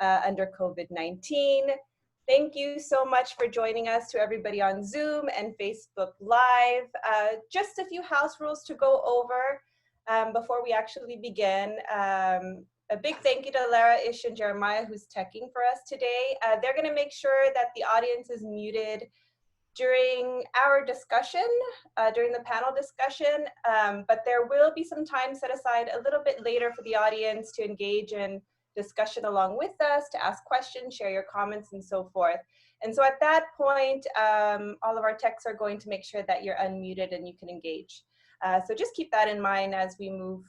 under COVID-19. Thank you so much for joining us, to everybody on Zoom and Facebook Live. Just a few house rules to go over before we actually begin. A big thank you to Lara, Ish, and Jeremiah, who's teching for us today. They're going to make sure that the audience is muted during our discussion, during the panel discussion, but there will be some time set aside a little bit later for the audience to engage in discussion along with us, to ask questions, share your comments, and so forth. And so at that point, all of our techs are going to make sure that you're unmuted and you can engage. So just keep that in mind as we move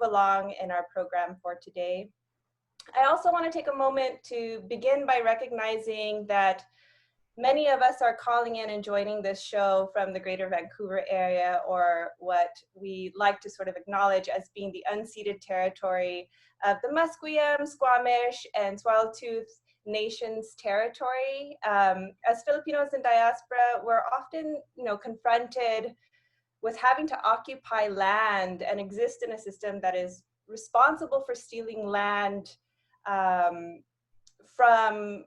along in our program for today. I also want to take a moment to begin by recognizing that many of us are calling in and joining this show from the Greater Vancouver area, or what we like to sort of acknowledge as being the unceded territory of the Musqueam, Squamish, and Tsleil-Waututh Nations territory. As Filipinos in diaspora, we're often, confronted with having to occupy land and exist in a system that is responsible for stealing land from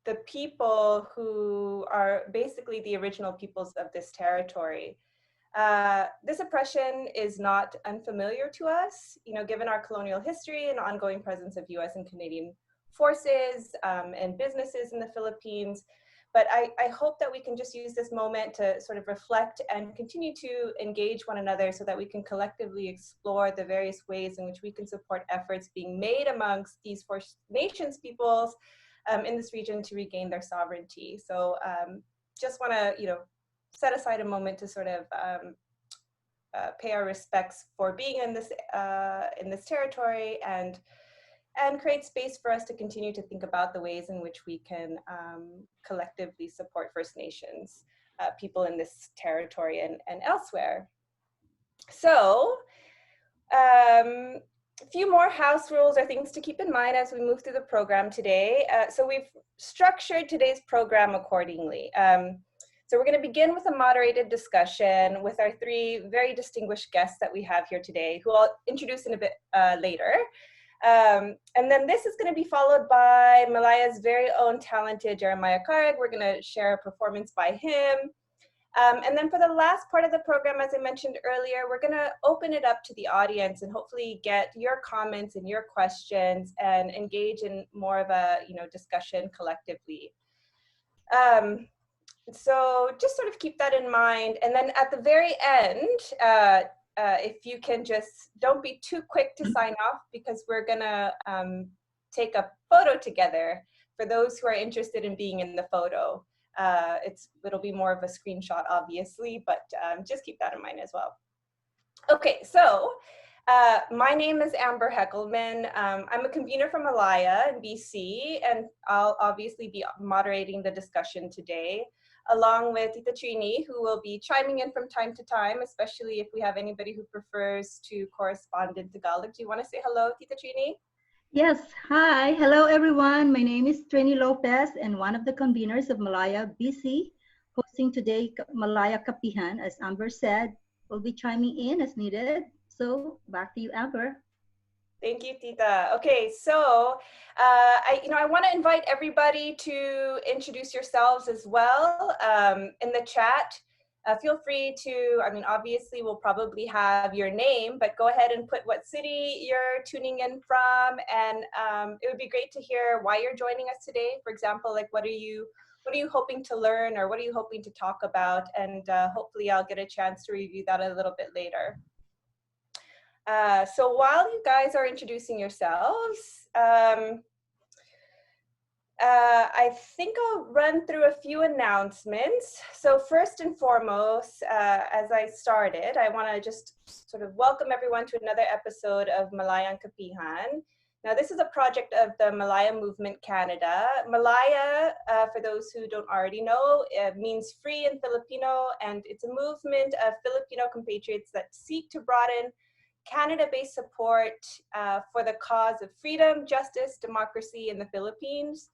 the people who are basically the original peoples of this territory. This oppression is not unfamiliar to us, given our colonial history and ongoing presence of US and Canadian forces and businesses in the Philippines. But I hope that we can just use this moment to sort of reflect and continue to engage one another so that we can collectively explore the various ways in which we can support efforts being made amongst these First Nations peoples in this region to regain their sovereignty. So just want to, set aside a moment to sort of pay our respects for being in this territory and create space for us to continue to think about the ways in which we can collectively support First Nations people in this territory and elsewhere. So, a few more house rules or things to keep in mind as we move through the program today. So we've structured today's program accordingly. So we're going to begin with a moderated discussion with our three very distinguished guests that we have here today, who I'll introduce in a bit later. And then this is going to be followed by Malaya's very own talented Jeremiah Karg. We're going to share a performance by him. And then for the last part of the program, as I mentioned earlier, we're going to open it up to the audience and hopefully get your comments and your questions and engage in more of a discussion collectively. So just sort of keep that in mind. And then at the very end, if you can just don't be too quick to sign off, because we're gonna take a photo together for those who are interested in being in the photo. It'll be more of a screenshot, obviously, but just keep that in mind as well. Okay, so my name is Amber Heckelman. I'm a convener from Malaya in BC, and I'll obviously be moderating the discussion today, along with Tita Trini, who will be chiming in from time to time, especially if we have anybody who prefers to correspond in Tagalog. Do you want to say hello, Tita Trini? Yes, hi. Hello, everyone. My name is Trini Lopez, and one of the conveners of Malaya, BC, hosting today Malaya Kapihan. As Amber said, we'll be chiming in as needed. So back to you, Amber. Thank you, Tita. Okay, so I want to invite everybody to introduce yourselves as well in the chat. Feel free to, obviously we'll probably have your name, but go ahead and put what city you're tuning in from, and it would be great to hear why you're joining us today. For example, like what are you hoping to learn, or what are you hoping to talk about? And hopefully I'll get a chance to review that a little bit later. So while you guys are introducing yourselves, I think I'll run through a few announcements. So first and foremost, as I started, I want to just sort of welcome everyone to another episode of Malayang Kapihan. Now, this is a project of the Malaya Movement Canada. Malaya, for those who don't already know, means free in Filipino, and it's a movement of Filipino compatriots that seek to broaden Canada-based support for the cause of freedom, justice, democracy in the Philippines.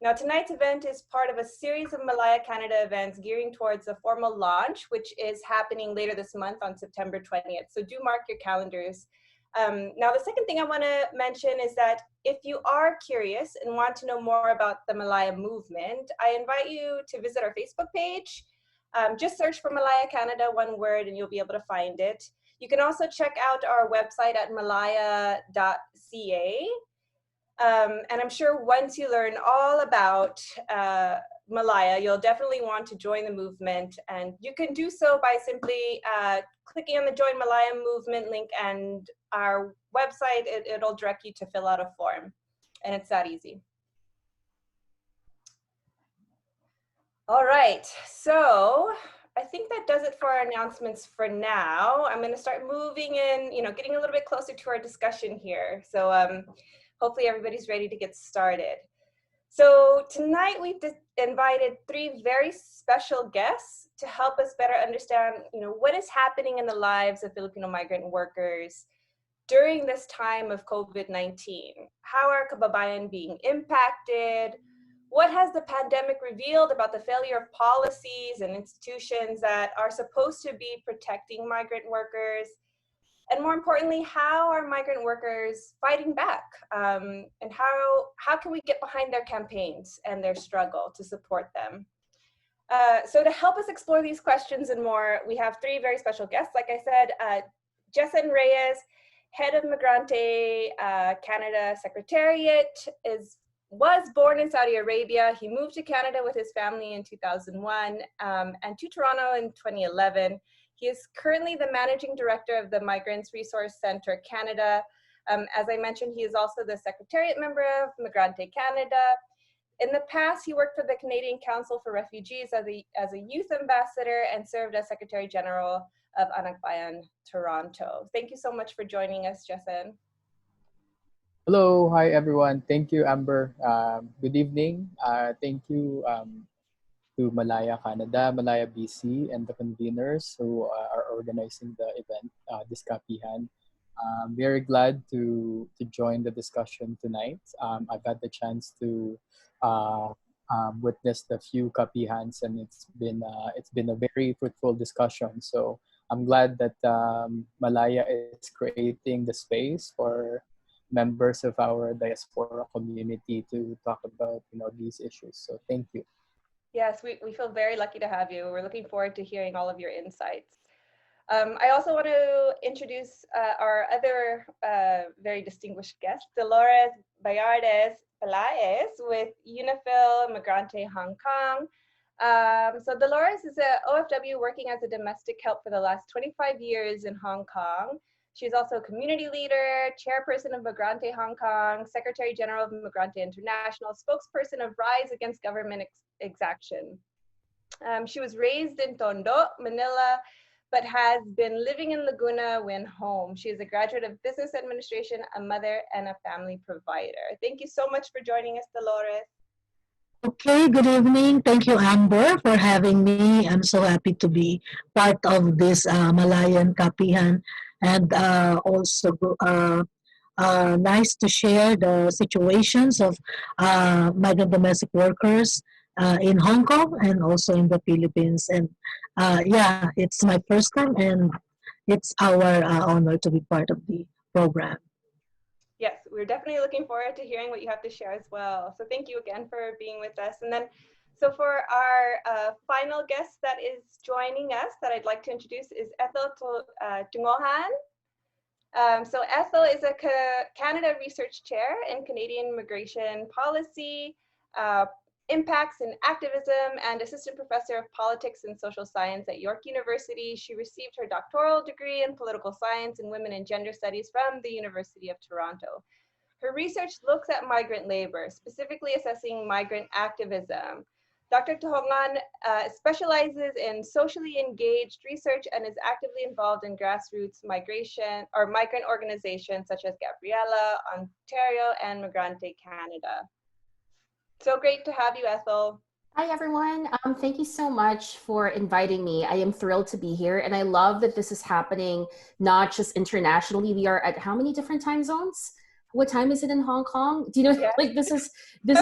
Now, tonight's event is part of a series of Malaya Canada events gearing towards a formal launch, which is happening later this month on September 20th. So do mark your calendars Now, the second thing I want to mention is that if you are curious and want to know more about the Malaya movement, I invite you to visit our Facebook page. Just search for Malaya Canada, one word, and you'll be able to find it. You can also check out our website at malaya.ca. And I'm sure once you learn all about Malaya, you'll definitely want to join the movement. And you can do so by simply clicking on the Join Malaya Movement link, and our website, it'll direct you to fill out a form. And it's that easy. All right, so I think that does it for our announcements for now. I'm going to start moving in, getting a little bit closer to our discussion here. So hopefully everybody's ready to get started. So tonight we've invited three very special guests to help us better understand, what is happening in the lives of Filipino migrant workers during this time of COVID-19. How are kababayan being impacted? What has the pandemic revealed about the failure of policies and institutions that are supposed to be protecting migrant workers? And more importantly, how are migrant workers fighting back? And how can we get behind their campaigns and their struggle to support them? So to help us explore these questions and more, we have three very special guests. Like I said, Jesson Reyes, head of Migrante-Canada Secretariat, was born in Saudi Arabia. He moved to Canada with his family in 2001 and to Toronto in 2011. He is currently the managing director of the Migrants Resource Center Canada. As I mentioned, he is also the secretariat member of Migrante Canada. In the past, he worked for the Canadian Council for Refugees as a youth ambassador and served as Secretary General of Anak Bayan, Toronto. Thank you so much for joining us, Jesson. Hello, hi everyone. Thank you, Amber. Good evening. Thank you to Malaya Canada, Malaya BC, and the conveners who are organizing the event, this Kapihan. I'm very glad to join the discussion tonight. I've had the chance to witness the few Kapihans, and it's been a very fruitful discussion. So I'm glad that Malaya is creating the space for members of our diaspora community to talk about these issues. So thank you. Yes, we feel very lucky to have you. We're looking forward to hearing all of your insights. I also want to introduce our other very distinguished guest, Dolores Pelaez with UNIFIL-Migrante Hong Kong. So Dolores is an OFW working as a domestic help for the last 25 years in Hong Kong. She's also a community leader, chairperson of Migrante Hong Kong, Secretary General of Migrante International, spokesperson of Rise Against Government Exaction. She was raised in Tondo, Manila, but has been living in Laguna when home. She is a graduate of business administration, a mother, and a family provider. Thank you so much for joining us, Dolores. Okay, good evening. Thank you, Amber, for having me. I'm so happy to be part of this Malayan Kapihan, and also nice to share the situations of migrant domestic workers in Hong Kong and also in the Philippines. And yeah, it's my first time, and it's our honor to be part of the program. Yes, we're definitely looking forward to hearing what you have to share as well. So thank you again for being with us. And then, so for our final guest that is joining us that I'd like to introduce is Ethel Tungohan. So Ethel is a Canada Research Chair in Canadian Immigration Policy, Impacts and Activism, and Assistant Professor of Politics and Social Science at York University. She received her doctoral degree in Political Science and Women and Gender Studies from the University of Toronto. Her research looks at migrant labor, specifically assessing migrant activism. Dr. Tungohan specializes in socially engaged research and is actively involved in grassroots migration or migrant organizations such as Gabriela, Ontario, and Migrante Canada. So great to have you, Ethel. Hi, everyone. Thank you so much for inviting me. I am thrilled to be here, and I love that this is happening not just internationally. We are at how many different time zones? What time is it in Hong Kong? Do you know, like this is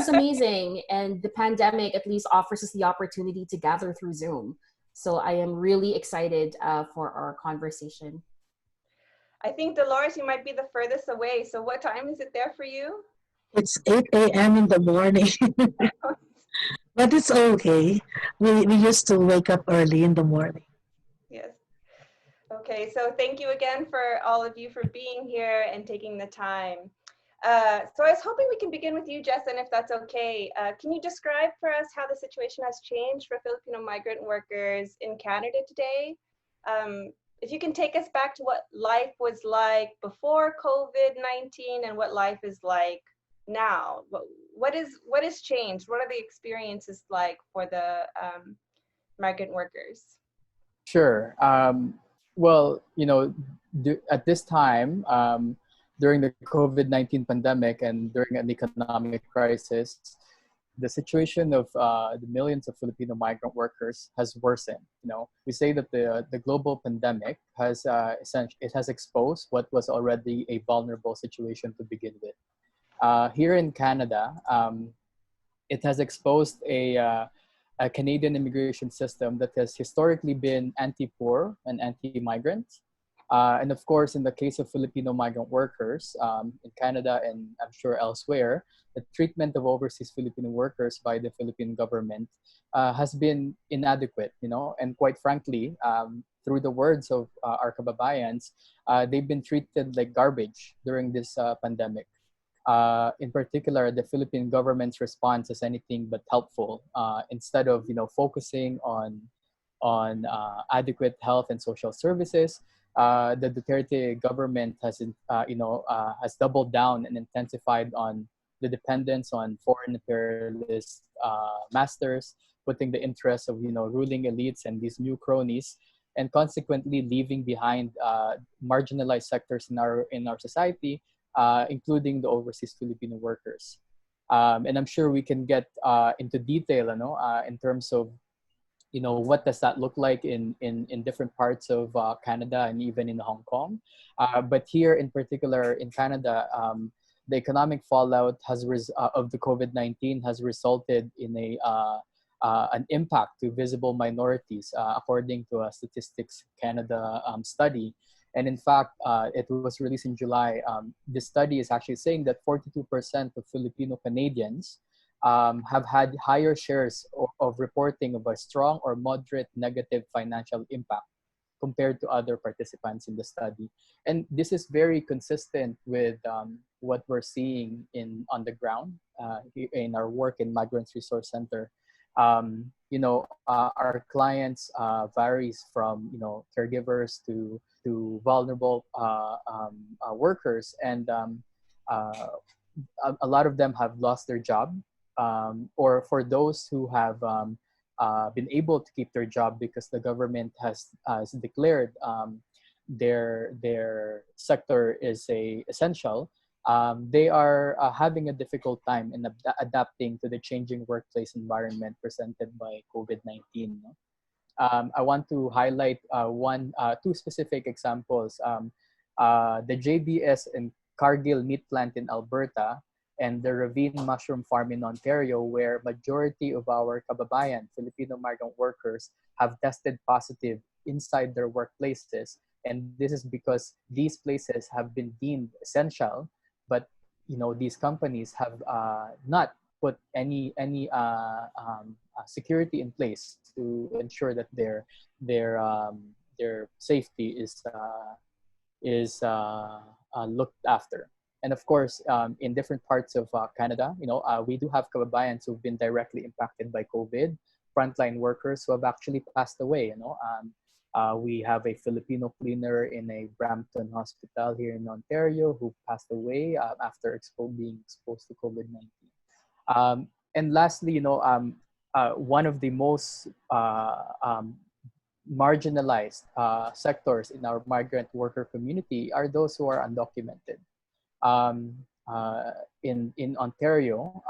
amazing. And the pandemic at least offers us the opportunity to gather through Zoom. So I am really excited for our conversation. I think, Dolores, you might be the furthest away. So what time is it there for you? It's 8 a.m. in the morning, but it's okay. We used to wake up early in the morning. Yes. Okay, so thank you again for all of you for being here and taking the time. So I was hoping we can begin with you, Jesson, if that's okay. Can you describe for us how the situation has changed for Filipino migrant workers in Canada today? If you can take us back to what life was like before COVID-19 and what life is like now. What is changed? What are the experiences like for the migrant workers? Sure. Well, at this time, during the COVID-19 pandemic and during an economic crisis, the situation of the millions of Filipino migrant workers has worsened. We say that the global pandemic has it has exposed what was already a vulnerable situation to begin with. Here in Canada, it has exposed a Canadian immigration system that has historically been anti-poor and anti-migrant. And of course, in the case of Filipino migrant workers in Canada and I'm sure elsewhere, the treatment of overseas Filipino workers by the Philippine government has been inadequate, and quite frankly, through the words of our kababayans, they've been treated like garbage during this pandemic. In particular, the Philippine government's response is anything but helpful. Instead of focusing on adequate health and social services, the Duterte government has doubled down and intensified on the dependence on foreign imperialist masters, putting the interests of ruling elites and these new cronies, and consequently leaving behind marginalized sectors in our society, including the overseas Filipino workers. And I'm sure we can get into detail, in terms of, what does that look like in different parts of Canada and even in Hong Kong. But here in particular in Canada, the economic fallout of the COVID-19 has resulted in an impact to visible minorities, according to a Statistics Canada study. And in fact, it was released in July. This study is actually saying that 42% of Filipino Canadians have had higher shares of reporting of a strong or moderate negative financial impact compared to other participants in the study. And this is very consistent with what we're seeing on the ground in our work in Migrants Resource Center. Our clients varies from caregivers to vulnerable workers, and a lot of them have lost their job, or for those who have been able to keep their job because the government has declared their sector is essential. They are having a difficult time in adapting to the changing workplace environment presented by COVID-19. I want to highlight two specific examples. The JBS and Cargill meat plant in Alberta and the Ravine mushroom farm in Ontario, where majority of our kababayan, Filipino migrant workers, have tested positive inside their workplaces. And this is because these places have been deemed essential, but these companies have not put any security in place to ensure that their safety is looked after. And of course, in different parts of Canada, we do have kababayans who've been directly impacted by COVID, frontline workers who have actually passed away. We have a Filipino cleaner in a Brampton hospital here in Ontario who passed away after being exposed to COVID-19. And lastly, one of the most marginalized sectors in our migrant worker community are those who are undocumented. In Ontario,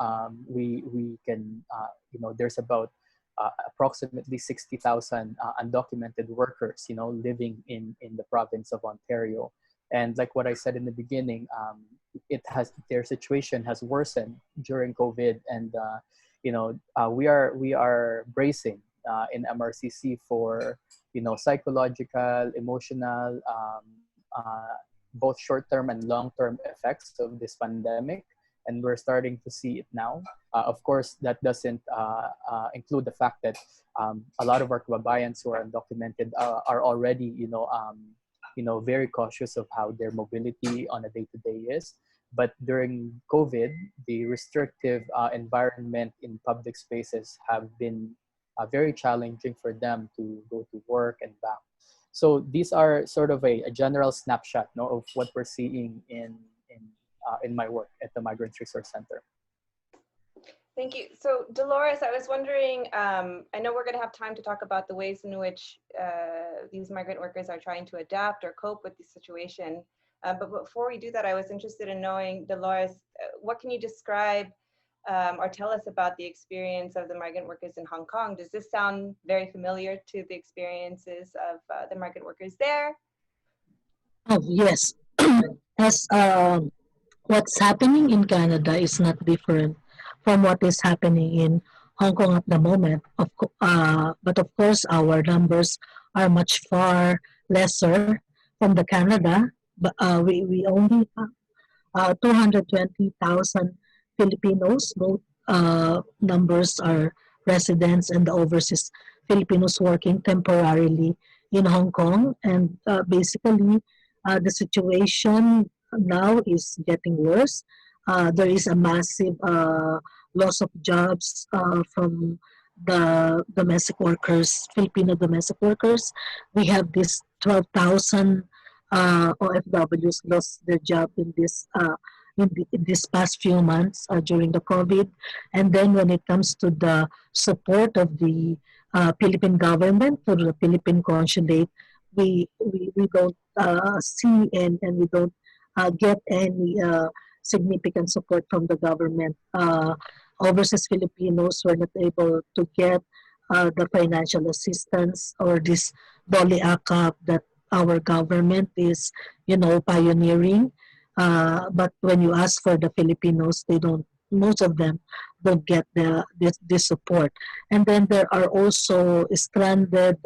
we can, there's about approximately 60,000 undocumented workers, living in the province of Ontario. And like what I said in the beginning, their situation has worsened during COVID, and we are bracing in MRCC for psychological, emotional, both short-term and long-term effects of this pandemic, and we're starting to see it now. Of course, that doesn't include the fact that a lot of our kababayans who are undocumented are already, very cautious of how their mobility on a day-to-day is. But during COVID, the restrictive environment in public spaces have been very challenging for them to go to work and back. So these are sort of a general snapshot, of what we're seeing in my work at the Migrant Resource Center. Thank you. So Dolores, I was wondering, I know we're going to have time to talk about the ways in which these migrant workers are trying to adapt or cope with the situation. But before we do that, I was interested in knowing, Dolores, what can you describe or tell us about the experience of the migrant workers in Hong Kong? Does this sound very familiar to the experiences of the migrant workers there? Oh, yes. As what's happening in Canada is not different from what is happening in Hong Kong at the moment. But of course, our numbers are much far lesser from the Canada. But we only have 220,000 Filipinos. Both numbers are residents and the overseas Filipinos working temporarily in Hong Kong. And basically, the situation now is getting worse. There is a massive loss of jobs from the domestic workers, Filipino domestic workers. We have this 12,000 OFWs lost their job in this past few months during the COVID. And then when it comes to the support of the Philippine government to the Philippine consulate, we don't see and we don't get any significant support from the government. Overseas Filipinos were not able to get the financial assistance or this Dole AKAP that our government is, pioneering. But when you ask for the Filipinos, most of them don't get this support. And then there are also stranded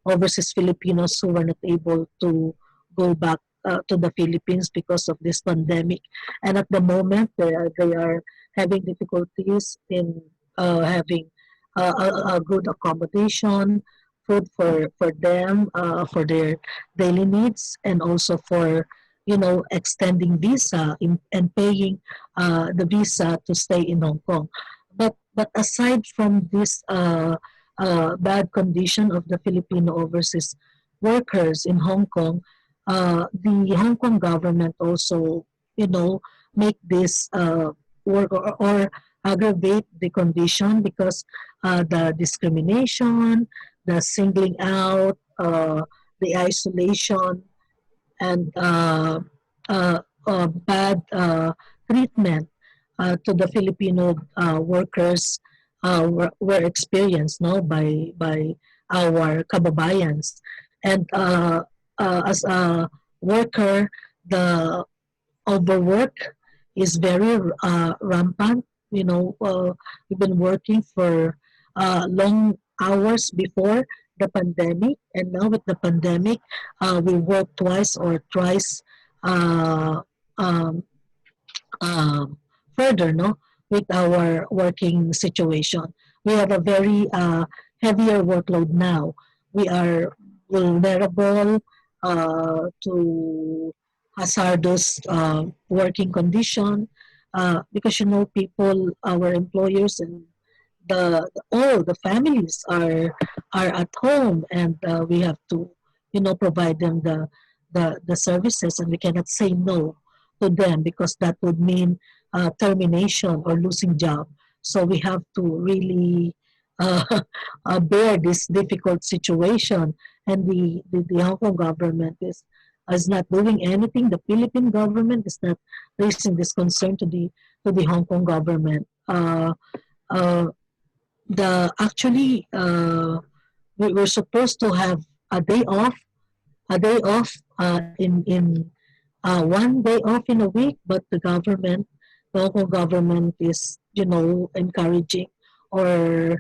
overseas Filipinos who were not able to go back to the Philippines because of this pandemic. And at the moment, they are having difficulties in having a good accommodation, food for them, for their daily needs, and also for extending visa and paying the visa to stay in Hong Kong. But aside from this bad condition of the Filipino overseas workers in Hong Kong, the Hong Kong government also, make this work or aggravate the condition because the discrimination, the singling out, the isolation, and bad treatment to the Filipino workers were experienced by our kababayans. And as a worker, the overwork is very rampant. We've been working for long hours before the pandemic, and now with the pandemic, we work twice or thrice um, further, with our working situation. We have a very heavier workload now. We are vulnerable to hazardous working condition because people, our employers and all the families are at home, and we have to provide them the services, and we cannot say no to them because that would mean termination or losing job. So we have to really bear this difficult situation, and the Hong Kong government is not doing anything. The Philippine government is not raising this concern to the Hong Kong government. Actually, we were supposed to have a day off in 1 day off in a week, but the local government is encouraging or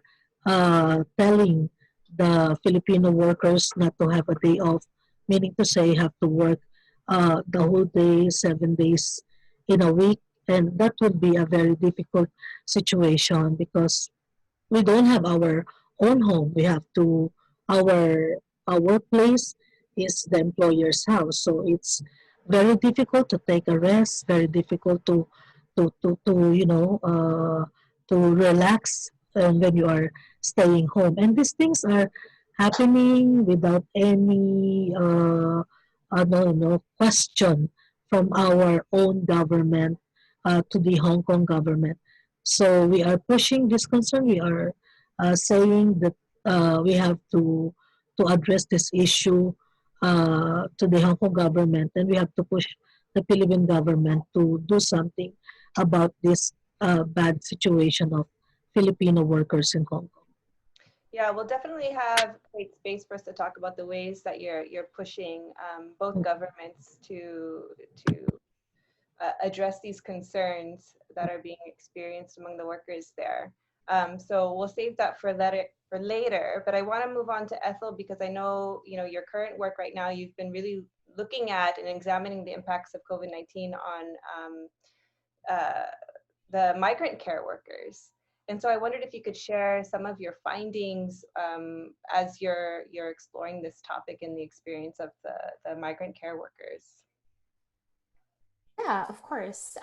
telling the Filipino workers not to have a day off, meaning to say have to work the whole day, 7 days in a week. And that would be a very difficult situation because we don't have our own home. We have to, our workplace is the employer's house. So it's very difficult to take a rest, very difficult to to relax when you are staying home. And these things are happening without any question from our own government to the Hong Kong government. So we are pushing this concern. We are saying that we have to address this issue to the Hong Kong government, and we have to push the Philippine government to do something about this bad situation of Filipino workers in Hong Kong. Yeah, we'll definitely have great space for us to talk about the ways that you're pushing both governments to address these concerns that are being experienced among the workers there. So we'll save that for later. But I want to move on to Ethel because I know your current work right now. You've been really looking at and examining the impacts of COVID-19 on the migrant care workers. And so I wondered if you could share some of your findings as you're exploring this topic and the experience of the migrant care workers. Yeah, of course.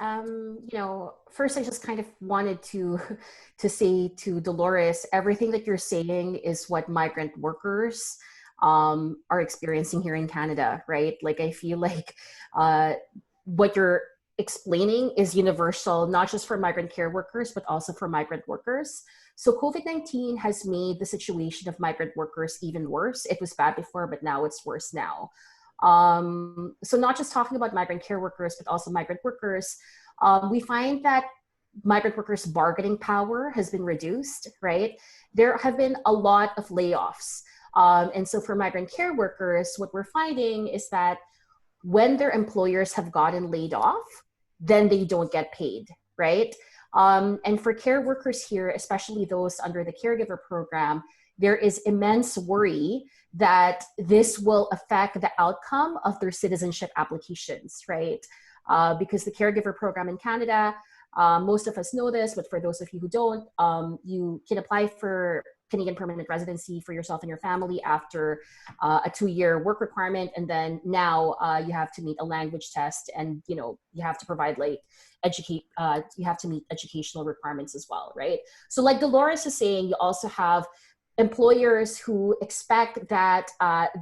First I just kind of wanted to say to Dolores, everything that you're saying is what migrant workers are experiencing here in Canada, right? Like I feel like what you're explaining is universal, not just for migrant care workers, but also for migrant workers. So COVID-19 has made the situation of migrant workers even worse. It was bad before, but now it's worse now. So not just talking about migrant care workers, but also migrant workers, we find that migrant workers' bargaining power has been reduced, right? There have been a lot of layoffs. And so for migrant care workers, what we're finding is that when their employers have gotten laid off, then they don't get paid, right? And for care workers here, especially those under the caregiver program, there is immense worry that this will affect the outcome of their citizenship applications, right? Because the caregiver program in Canada, most of us know this, but for those of you who don't, you can apply for Canadian permanent residency for yourself and your family after a 2-year work requirement. And then now you have to meet a language test and, you have to provide like you have to meet educational requirements as well, right? So like Dolores is saying, you also have employers who expect that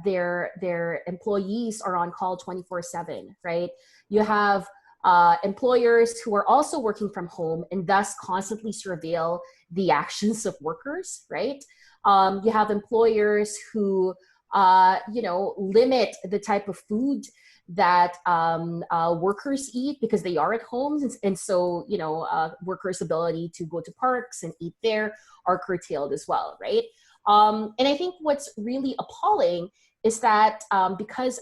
their employees are on call 24/7, right? You have employers who are also working from home and thus constantly surveil the actions of workers, right? You have employers who, limit the type of food that workers eat because they are at home. And so, workers' ability to go to parks and eat there are curtailed as well, right? And I think what's really appalling is that because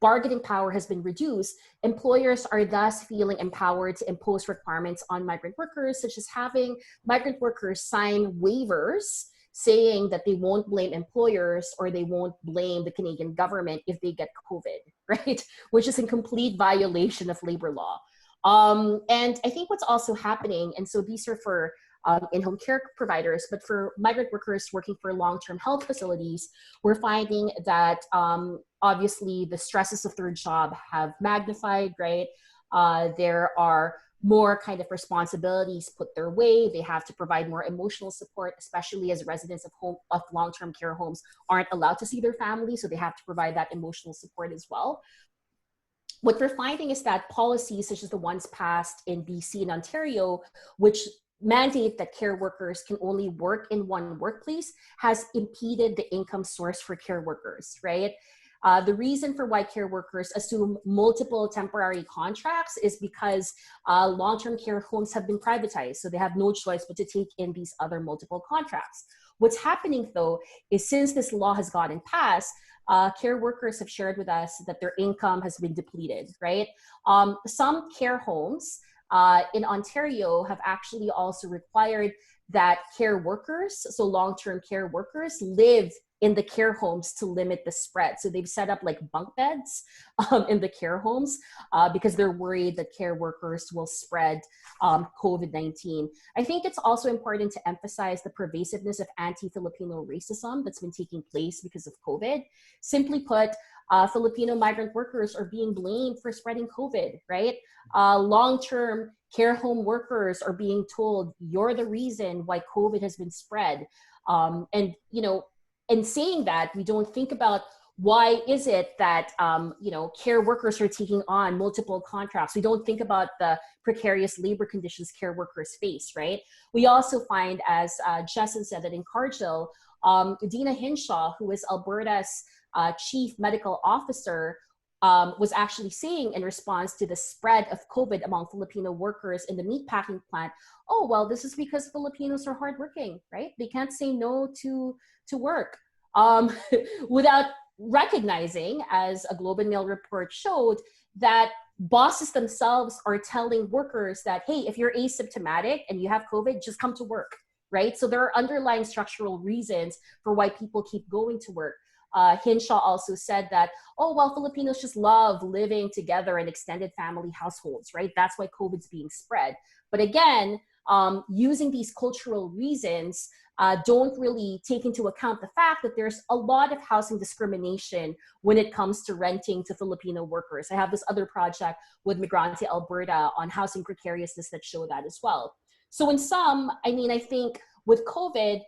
bargaining power has been reduced, employers are thus feeling empowered to impose requirements on migrant workers, such as having migrant workers sign waivers saying that they won't blame employers or they won't blame the Canadian government if they get COVID, right? Which is in complete violation of labor law. And I think what's also happening, and so these are for in-home care providers, but for migrant workers working for long-term health facilities, we're finding that obviously the stresses of their job have magnified, right? There are more kind of responsibilities put their way. They have to provide more emotional support, especially as residents of long-term care homes aren't allowed to see their family, so they have to provide that emotional support as well. What we're finding is that policies such as the ones passed in BC and Ontario, which mandate that care workers can only work in one workplace, has impeded the income source for care workers, right? The reason for why care workers assume multiple temporary contracts is because long-term care homes have been privatized, so they have no choice but to take in these other multiple contracts. What's happening though is since this law has gotten passed, care workers have shared with us that their income has been depleted, right? Some care homes in Ontario have actually also required that care workers, so long-term care workers, live in the care homes to limit the spread. So they've set up like bunk beds in the care homes because they're worried that care workers will spread COVID-19. I think it's also important to emphasize the pervasiveness of anti-Filipino racism that's been taking place because of COVID. Simply put, Filipino migrant workers are being blamed for spreading COVID, right? Long-term care home workers are being told, you're the reason why COVID has been spread. And, you know, in saying that, we don't think about why is it that, you know, care workers are taking on multiple contracts. We don't think about the precarious labor conditions care workers face, right? We also find, as Jesson said, that in Cargill, Dina Hinshaw, who is Alberta's chief medical officer, was actually saying in response to the spread of COVID among Filipino workers in the meatpacking plant, oh, well, this is because Filipinos are hardworking, right? They can't say no to work. Without recognizing, as a Globe and Mail report showed, that bosses themselves are telling workers that, hey, if you're asymptomatic and you have COVID, just come to work, right? So there are underlying structural reasons for why people keep going to work. Hinshaw also said that, oh, well, Filipinos just love living together in extended family households, right? That's why COVID's being spread. But again, using these cultural reasons don't really take into account the fact that there's a lot of housing discrimination when it comes to renting to Filipino workers. I have this other project with Migrante Alberta on housing precariousness that show that as well. So in sum, I mean, I think with COVID,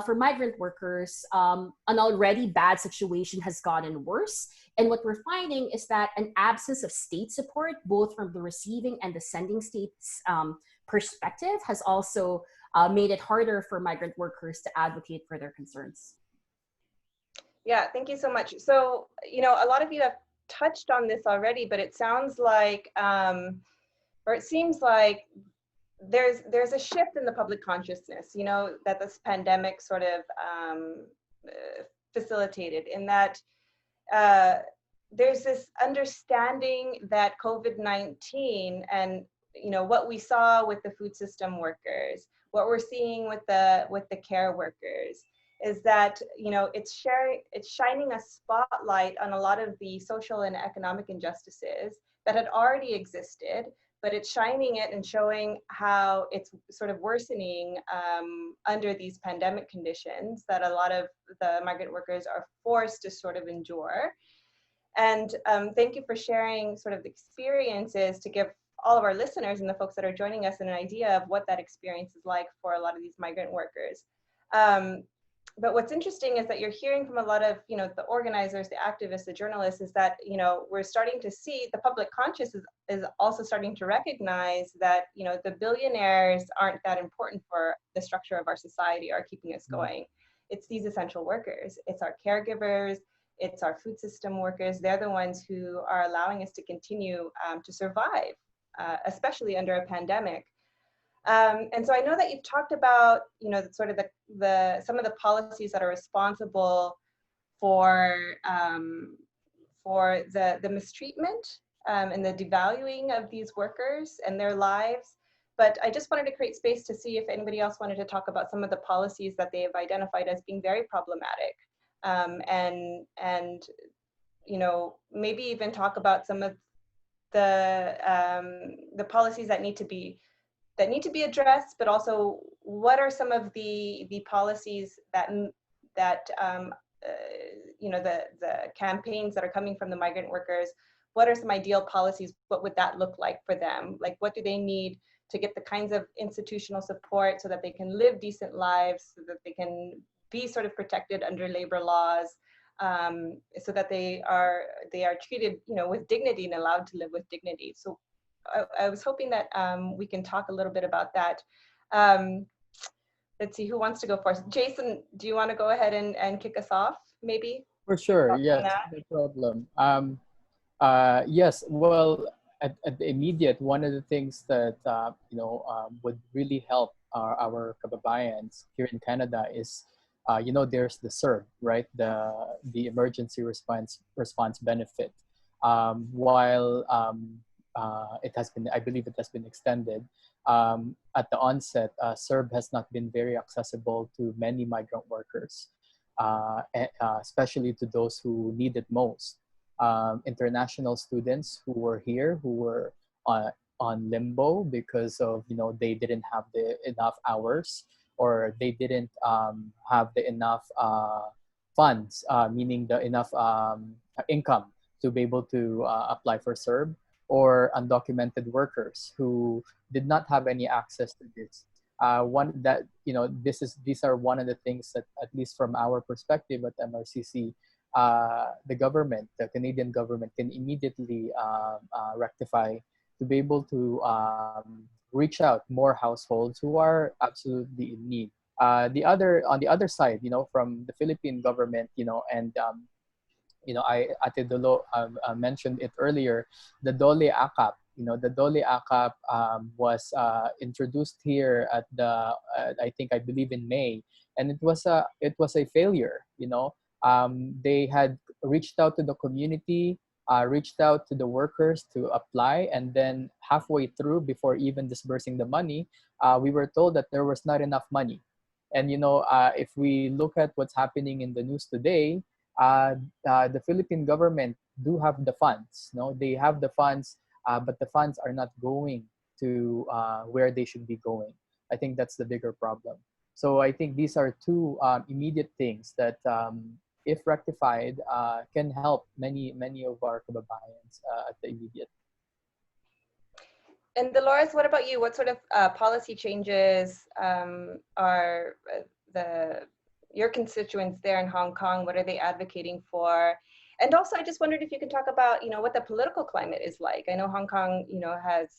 for migrant workers, an already bad situation has gotten worse. And what we're finding is that an absence of state support, both from the receiving and the sending states perspective, has also made it harder for migrant workers to advocate for their concerns. Yeah, thank you so much. So, you know, a lot of you have touched on this already, but it sounds like, or it seems like there's a shift in the public consciousness, you know, that this pandemic sort of facilitated, in that there's this understanding that COVID-19 and, you know, what we saw with the food system workers, what we're seeing with the care workers, is that, you know, it's shining a spotlight on a lot of the social and economic injustices that had already existed, but it's shining it and showing how it's sort of worsening under these pandemic conditions that a lot of the migrant workers are forced to sort of endure. And thank you for sharing sort of the experiences to give all of our listeners and the folks that are joining us an idea of what that experience is like for a lot of these migrant workers. But what's interesting is that you're hearing from a lot of, you know, the organizers, the activists, the journalists, is that, you know, we're starting to see the public conscious is also starting to recognize that, you know, the billionaires aren't that important for the structure of our society or keeping us going. It's these essential workers. It's our caregivers. It's our food system workers. They're the ones who are allowing us to continue to survive, especially under a pandemic. And so I know that you've talked about, you know, sort of some of the policies that are responsible for the mistreatment and the devaluing of these workers and their lives. But I just wanted to create space to see if anybody else wanted to talk about some of the policies that they have identified as being very problematic, and you know, maybe even talk about some of the policies that need to be addressed, but also what are some of the policies that you know, the campaigns that are coming from the migrant workers, what are some ideal policies? What would that look like for them? Like, what do they need to get the kinds of institutional support so that they can live decent lives, so that they can be sort of protected under labor laws, so that they are treated, you know, with dignity and allowed to live with dignity. So I was hoping that we can talk a little bit about that. Let's see, who wants to go first? Jesson, do you want to go ahead and kick us off, maybe? For sure, yes, no problem. Yes, well, at the immediate, one of the things that you know, would really help our kababayans here in Canada is, you know, there's the CERB, right? The emergency response benefit. While I believe it has been extended. At the onset, CERB has not been very accessible to many migrant workers, especially to those who need it most. International students who were here, who were on limbo because of, they didn't have the enough hours, or they didn't have the enough funds, meaning the enough income to be able to apply for CERB, or undocumented workers who did not have any access to this. One that, these are one of the things that, at least from our perspective at MRCC, the Canadian government can immediately rectify, to be able to reach out more households who are absolutely in need. On the other side, from the Philippine government, and Ate Dolo mentioned it earlier, the Dole ACAP. The Dole ACAP was introduced here at I believe in May, and it was a failure. They had reached out to the community, reached out to the workers to apply, and then halfway through, before even disbursing the money, we were told that there was not enough money. And if we look at what's happening in the news today, the Philippine government do have the funds. No, they have the funds, but the funds are not going to where they should be going. I think that's the bigger problem. So I think these are two immediate things that, if rectified, can help many of our kababayans at the immediate. And Dolores, what about you? What sort of policy changes are your constituents there in Hong Kong? What are they advocating for? And also, I just wondered if you could talk about, what the political climate is like. I know Hong Kong, has,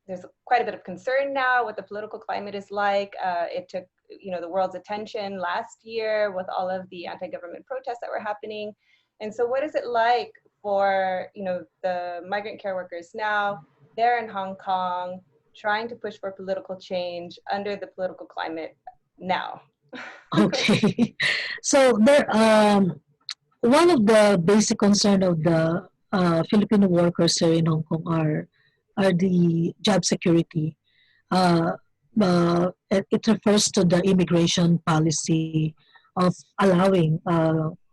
there's quite a bit of concern now what the political climate is like. It took, the world's attention last year with all of the anti-government protests that were happening. And so what is it like for, the migrant care workers now, they're in Hong Kong, trying to push for political change under the political climate now? Okay. So one of the basic concern of the Filipino workers here in Hong Kong are the job security. It refers to the immigration policy of allowing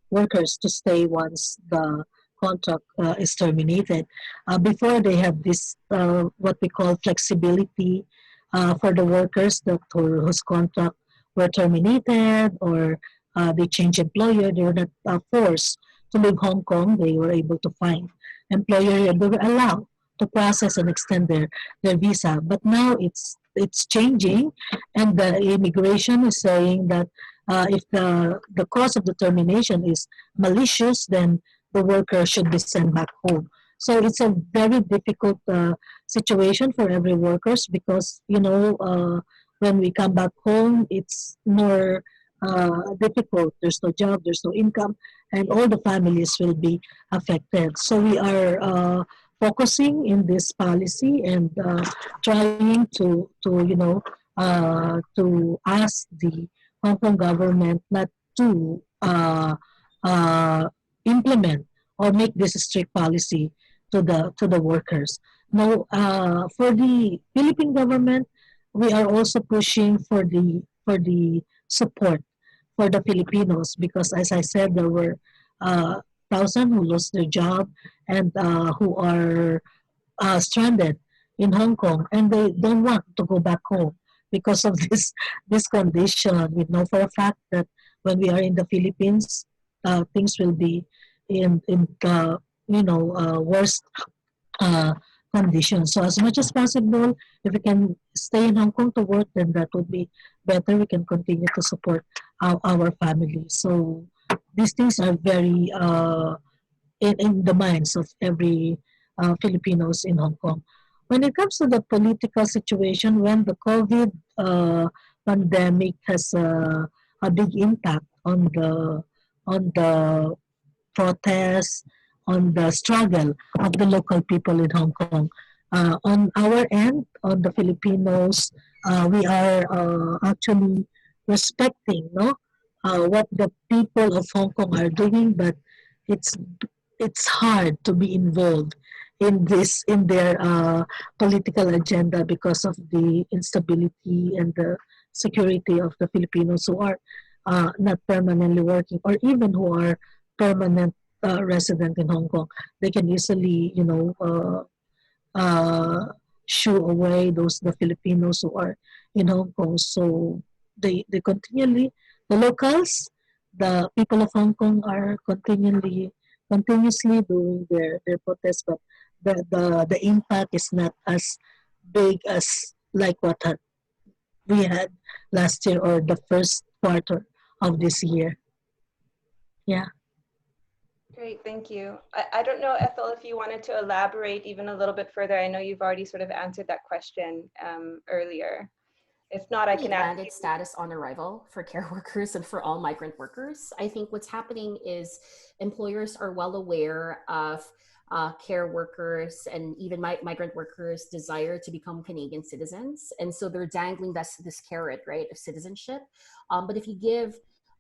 workers to stay once the contract is terminated. Before, they have this what we call flexibility for the workers whose contract were terminated, or they change employer. They were not forced to leave Hong Kong. They were able to find employer, and they were allowed to process and extend their visa. But now it's changing, and the immigration is saying that if the cause of the termination is malicious, then the worker should be sent back home. So it's a very difficult situation for every workers, because when we come back home, it's more difficult. There's no job, there's no income, and all the families will be affected. So we are focusing in this policy and trying to ask the Hong Kong government not to implement or make this a strict policy to the workers. Now, for the Philippine government, we are also pushing for the support for the Filipinos, because, as I said, there were thousands who lost their job and who are stranded in Hong Kong, and they don't want to go back home because of this condition. We know for a fact that when we are in the Philippines, things will be in the worst conditions. So as much as possible, if we can stay in Hong Kong to work, then that would be better. We can continue to support our families. So these things are very in the minds of every Filipinos in Hong Kong. When it comes to the political situation, when the COVID pandemic has a big impact on the protests, on the struggle of the local people in Hong Kong. On our end, on the Filipinos, we are actually respecting what the people of Hong Kong are doing, but it's hard to be involved in their political agenda because of the instability and the security of the Filipinos who are not permanently working, or even who are permanent resident in Hong Kong. They can easily, shoo away the Filipinos who are in Hong Kong. So they continually, the locals, the people of Hong Kong are continuously doing their protests, but the impact is not as big as like what we had last year or the first quarter of this year. Yeah. Great, thank you. I don't know, Ethel, if you wanted to elaborate even a little bit further. I know you've already sort of answered that question earlier. If not, I can ask. Landed status on arrival for care workers and for all migrant workers. I think what's happening is employers are well aware of care workers and even migrant workers' desire to become Canadian citizens. And so they're dangling this carrot, right, of citizenship. But if you give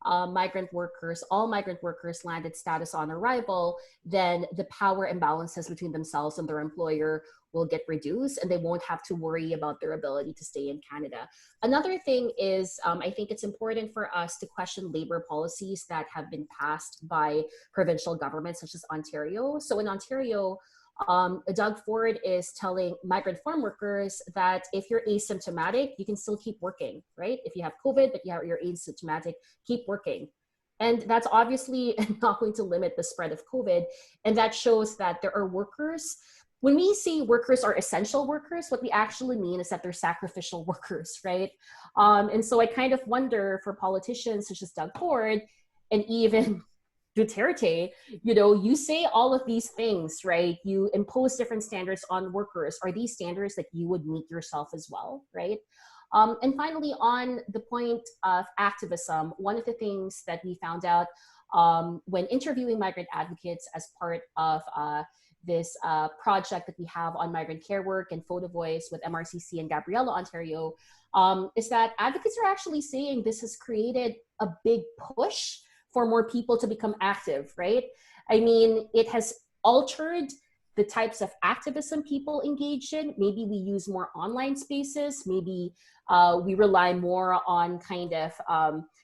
migrant workers, all migrant workers landed status on arrival, then the power imbalances between themselves and their employer will get reduced, and they won't have to worry about their ability to stay in Canada. Another thing is, I think it's important for us to question labor policies that have been passed by provincial governments, such as Ontario. So in Ontario, Doug Ford is telling migrant farm workers that if you're asymptomatic, you can still keep working, right? If you have COVID, but you're asymptomatic, keep working. And that's obviously not going to limit the spread of COVID. And that shows that there are workers. When we say workers are essential workers, what we actually mean is that they're sacrificial workers, right? And so I kind of wonder for politicians such as Doug Ford and even Duterte, you say all of these things, right? You impose different standards on workers. Are these standards that you would meet yourself as well, right? And finally, on the point of activism, one of the things that we found out when interviewing migrant advocates as part of this project that we have on migrant care work and photo voice with MRCC and Gabriela, Ontario, is that advocates are actually saying this has created a big push for more people to become active, right? I mean, it has altered the types of activism people engage in. Maybe we use more online spaces. Maybe we rely more on kind of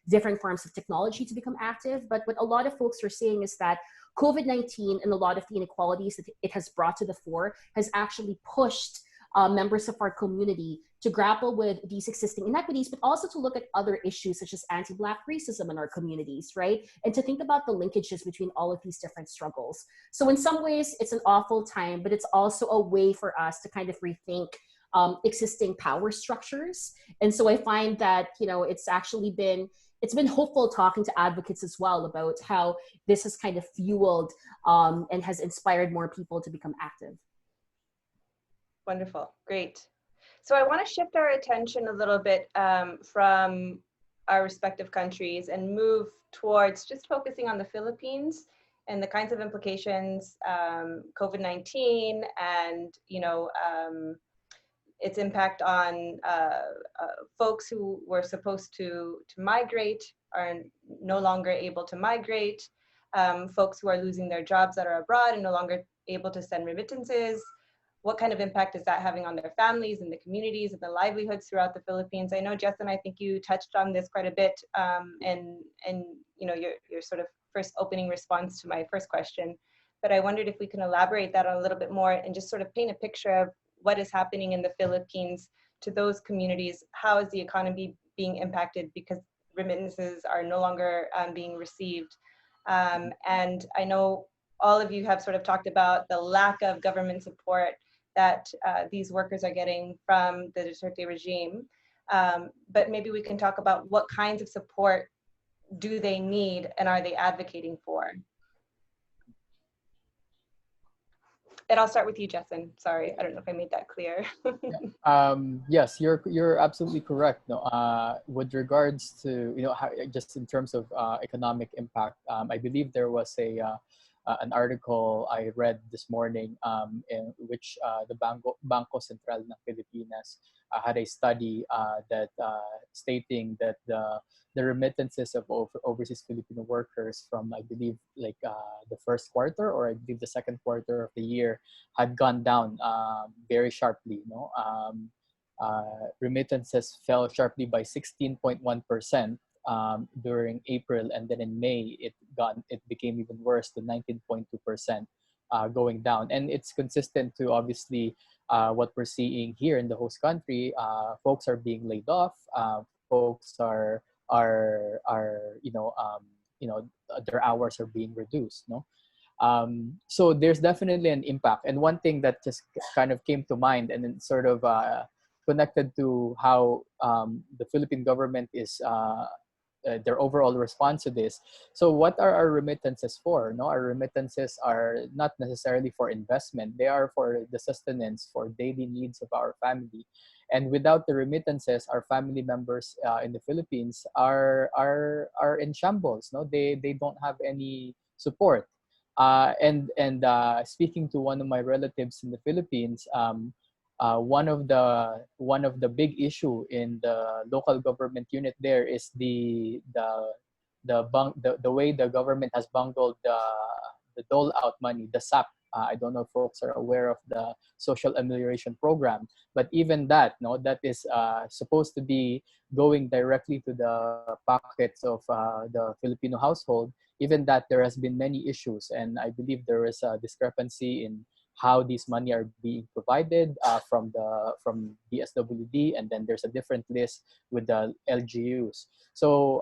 different forms of technology to become active. But what a lot of folks are saying is that COVID-19 and a lot of the inequalities that it has brought to the fore has actually pushed members of our community to grapple with these existing inequities, but also to look at other issues such as anti-Black racism in our communities, right? And to think about the linkages between all of these different struggles. So in some ways, it's an awful time, but it's also a way for us to kind of rethink existing power structures. And so I find that, it's been hopeful talking to advocates as well about how this has kind of fueled and has inspired more people to become active. Wonderful, great. So I want to shift our attention a little bit from our respective countries and move towards just focusing on the Philippines and the kinds of implications COVID-19 and its impact on folks who were supposed to migrate are no longer able to migrate, folks who are losing their jobs that are abroad and no longer able to send remittances. What kind of impact is that having on their families and the communities and the livelihoods throughout the Philippines? I know, Jesson, I think you touched on this quite a bit in your sort of first opening response to my first question, but I wondered if we can elaborate that a little bit more and just sort of paint a picture of what is happening in the Philippines to those communities. How is the economy being impacted because remittances are no longer being received? And I know all of you have sort of talked about the lack of government support that these workers are getting from the Duterte regime. But maybe we can talk about what kinds of support do they need and are they advocating for? And I'll start with you, Jesson. Sorry, I don't know if I made that clear. Yes, you're absolutely correct. No, with regards to how, just in terms of economic impact, I believe there was a an article I read this morning, in which the Bangko Sentral ng Pilipinas had a study that stating that the remittances of overseas Filipino workers from, I believe, like the first quarter, or I believe the second quarter of the year, had gone down very sharply. Remittances fell sharply by 16.1% during April, and then in May it became even worse to 19.2%, going down. And it's consistent to, obviously, what we're seeing here in the host country. Folks are being laid off. Folks are their hours are being reduced. So there's definitely an impact. And one thing that just kind of came to mind, and then sort of connected to how the Philippine government is their overall response to this. So what are our remittances for? Our remittances are not necessarily for investment. They are for the sustenance, for daily needs of our family. And without the remittances, our family members in the Philippines are in shambles. They don't have any support. And speaking to one of my relatives in the Philippines, one of the big issue in the local government unit there is the way the government has bungled the dole out money, the SAP. I don't know if folks are aware of the social amelioration program, but even that is supposed to be going directly to the pockets of the Filipino household. Even that, there has been many issues, and I believe there is a discrepancy in how these money are being provided from DSWD, and then there's a different list with the LGUs. So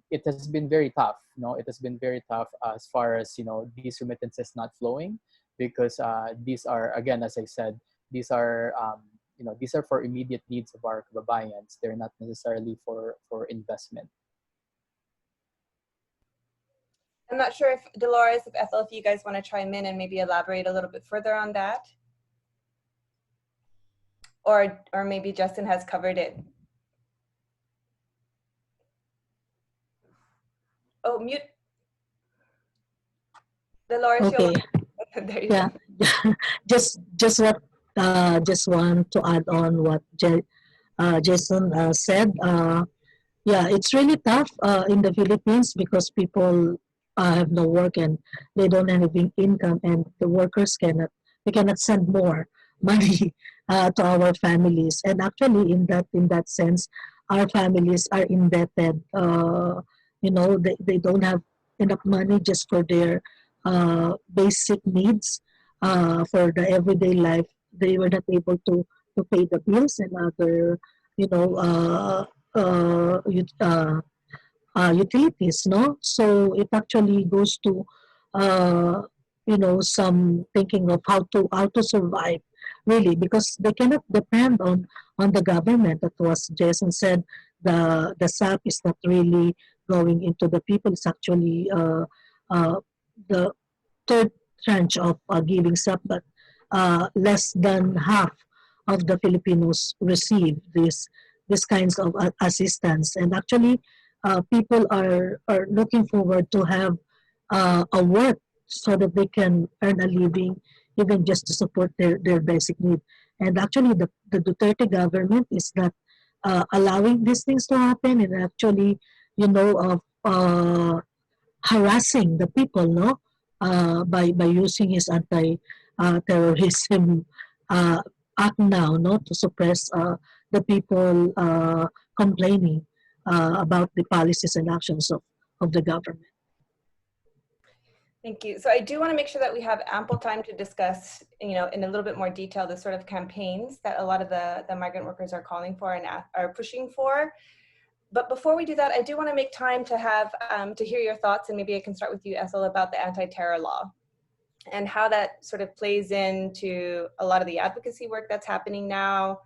it has been very tough. It has been very tough as far as these remittances not flowing, because these are, again, as I said, these are these are for immediate needs of our kababayans. They're not necessarily for investment. I'm not sure if Dolores, if Ethel, if you guys want to chime in and maybe elaborate a little bit further on that, or maybe Jesson has covered it. Oh, mute. Dolores, Okay. there you Yeah. go. Just want to add on what Jesson said. Yeah, it's really tough in the Philippines because people have no work and they don't have any income, and the workers cannot send more money to our families. And actually, in that sense, our families are indebted. They don't have enough money just for their basic needs, for the everyday life. They were not able to pay the bills and other, you know, uh, ut- uh, utilities, no? So it actually goes to, some thinking of how to survive, really, because they cannot depend on the government. That was Jason said. The SAP is not really going into the people. It's actually uh, the third tranche of giving SAP, but less than half of the Filipinos receive this kinds of assistance. And actually, people are looking forward to have a work so that they can earn a living, even just to support their basic need. And actually, the Duterte government is not allowing these things to happen, and actually, harassing the people, no, by using his anti-terrorism act now, no, to suppress the people complaining about the policies and actions of the government. Thank you. So I do want to make sure that we have ample time to discuss, in a little bit more detail, the sort of campaigns that a lot of the migrant workers are calling for and are pushing for. But before we do that, I do want to make time to have to hear your thoughts, and maybe I can start with you, Ethel, about the anti-terror law and how that sort of plays into a lot of the advocacy work that's happening now.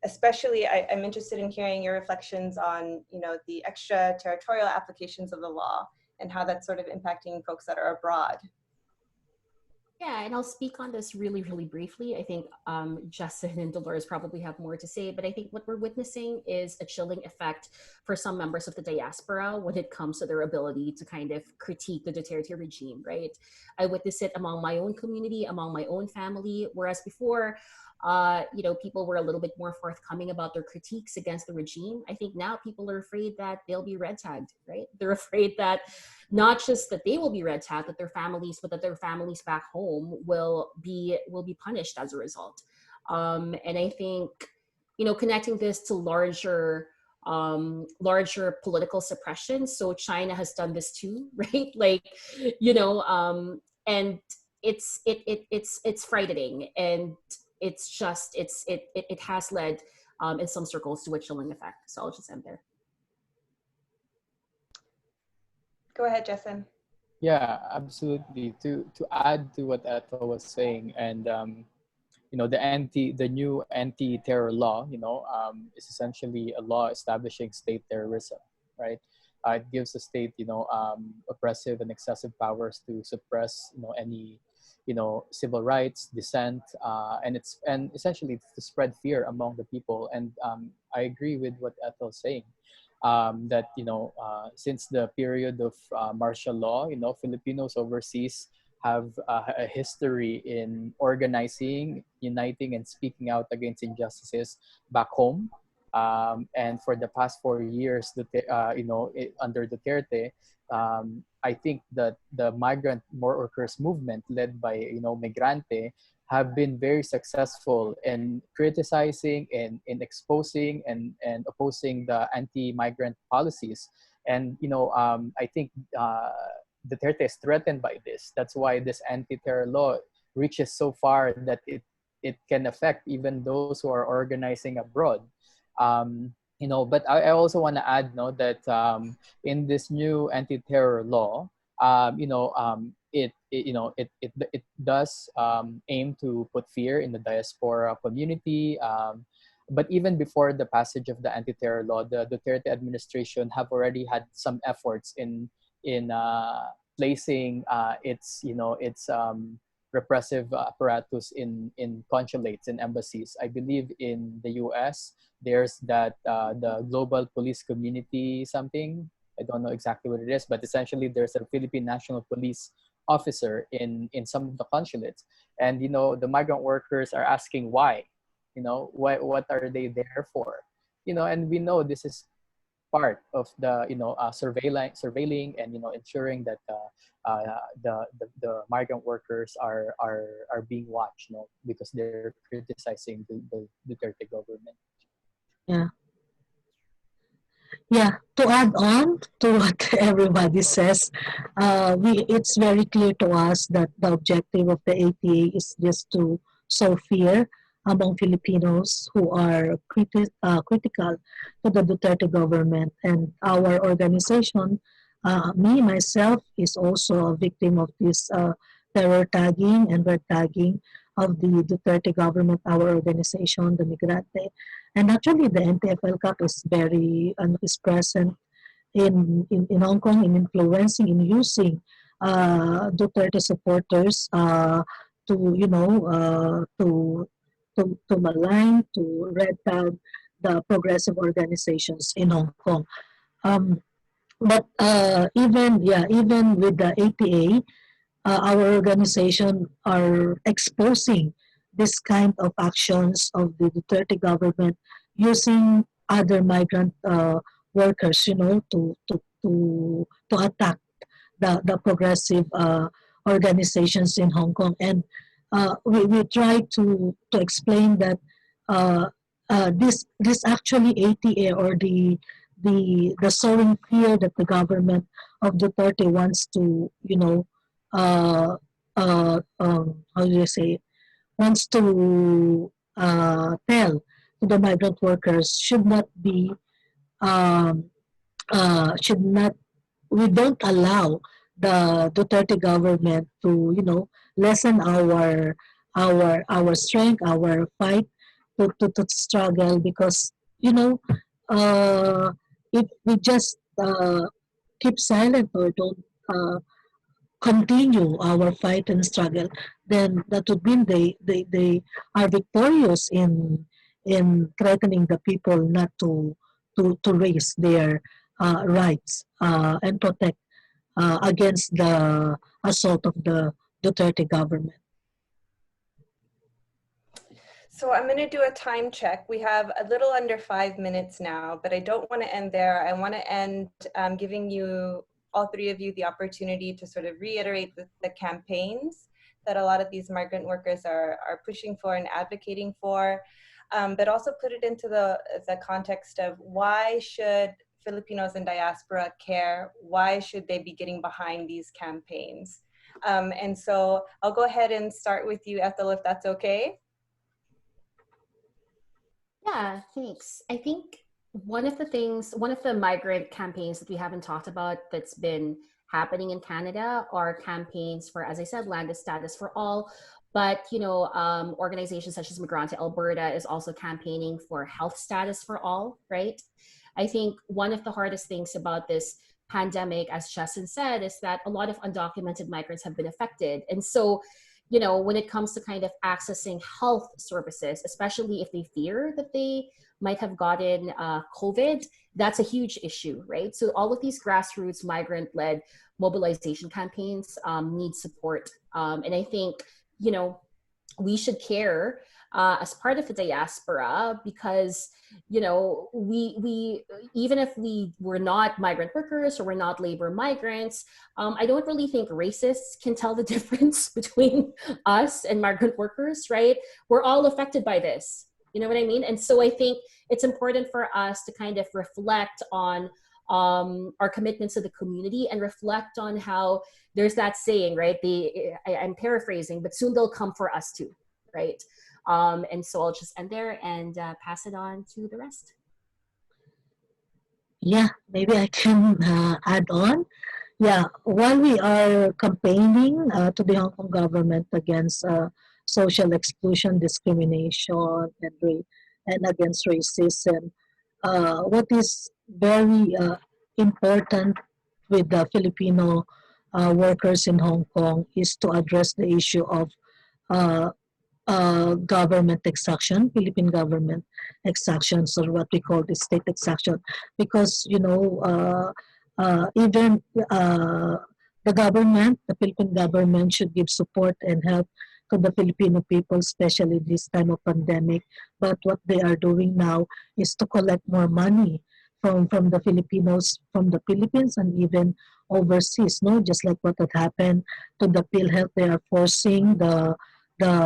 Especially, I'm interested in hearing your reflections on, the extraterritorial applications of the law and how that's sort of impacting folks that are abroad. Yeah, and I'll speak on this really, really briefly. I think Jesson and Dolores probably have more to say, but I think what we're witnessing is a chilling effect for some members of the diaspora when it comes to their ability to kind of critique the Duterte regime, right? I witness it among my own community, among my own family, whereas before, people were a little bit more forthcoming about their critiques against the regime. I think now people are afraid that they'll be red tagged, right? They're afraid that not just that they will be red tagged, that their families, but that their families back home will be punished as a result. And I think, connecting this to larger political suppression. So China has done this too, right? Like, and it's frightening, and it has led in some circles to a chilling effect. So I'll just end there. Go ahead, Jesson. Yeah, absolutely. To add to what Ethel was saying, and the new anti-terror law, is essentially a law establishing state terrorism, right? It gives the state, oppressive and excessive powers to suppress, any, civil rights, dissent, and essentially to spread fear among the people. And I agree with what Ethel's saying. That since the period of martial law, Filipinos overseas have a history in organizing, uniting, and speaking out against injustices back home. And for the past 4 years, under Duterte, I think that the migrant workers movement led by Migrante have been very successful in criticizing and in exposing and opposing the anti-migrant policies. And I think Duterte is threatened by this. That's why this anti-terror law reaches so far that it can affect even those who are organizing abroad. But I also want to add that in this new anti-terror law, it does aim to put fear in the diaspora community. But even before the passage of the anti-terror law, the Duterte administration have already had some efforts in placing its repressive apparatus in consulates and embassies. I believe in the U.S. there's that the Global Police Community something. I don't know exactly what it is, but essentially there's a Philippine National Police officer in some of the consulates, and the migrant workers are asking why, what are they there for, and we know this is part of the surveilling and ensuring that the migrant workers are being watched, because they're criticizing the Duterte government. Yeah. Yeah, to add on to what everybody says, it's very clear to us that the objective of the ATA is just to sow fear among Filipinos who are critical to the Duterte government. And our organization, myself, is also a victim of this terror tagging and red tagging of the Duterte government, our organization, the Migrante. And actually, the NTFL Cup is is present in Hong Kong, in influencing, in using Duterte supporters to malign, to red tag the progressive organizations in Hong Kong. But even with the ATA, our organization are exposing this kind of actions of the Duterte government using other migrant workers, to attack the progressive organizations in Hong Kong. And we try to explain that this actually ATA, or the sowing fear that the government of Duterte wants to, how do you say, wants to tell to the migrant workers should not be, should not, we don't allow the Duterte government to, lessen our strength, our fight to struggle, because, if we just keep silent or don't continue our fight and struggle, then that would mean they are victorious in threatening the people not to raise their rights and protect against the assault of the Duterte government. So I'm going to do a time check. We have a little under 5 minutes now, but I don't want to end there. I want to end giving you, all three of you, the opportunity to sort of reiterate the campaigns that a lot of these migrant workers are pushing for and advocating for, but also put it into the context of why should Filipinos in diaspora care? Why should they be getting behind these campaigns? And so I'll go ahead and start with you, Ethel, if that's okay. Yeah, thanks. I think one of the migrant campaigns that we haven't talked about that's been happening in Canada are campaigns for, as I said, land status for all. But, organizations such as Migrante Alberta is also campaigning for health status for all, right? I think one of the hardest things about this pandemic, as Jesson said, is that a lot of undocumented migrants have been affected. And so, when it comes to kind of accessing health services, especially if they fear that they might have gotten COVID, that's a huge issue, right? So all of these grassroots migrant-led mobilization campaigns need support. And I think, we should care as part of the diaspora because, we even if we were not migrant workers or we're not labor migrants, I don't really think racists can tell the difference between us and migrant workers, right? We're all affected by this. You know what I mean? And so I think it's important for us to kind of reflect on our commitments to the community and reflect on how there's that saying, right? I'm paraphrasing, but soon they'll come for us too, right? And so I'll just end there and pass it on to the rest. Yeah, maybe I can add on. Yeah, while we are campaigning to the Hong Kong government against social exclusion, discrimination, and against racism, what is very important with the Filipino workers in Hong Kong is to address the issue of uh, government exaction, Philippine government exactions, or what we call the state exaction, because even the government, the Philippine government, should give support and help to the Filipino people, especially this time of pandemic. But what they are doing now is to collect more money from the Filipinos, from the Philippines, and even overseas. No, just like what had happened to the PhilHealth, they are forcing the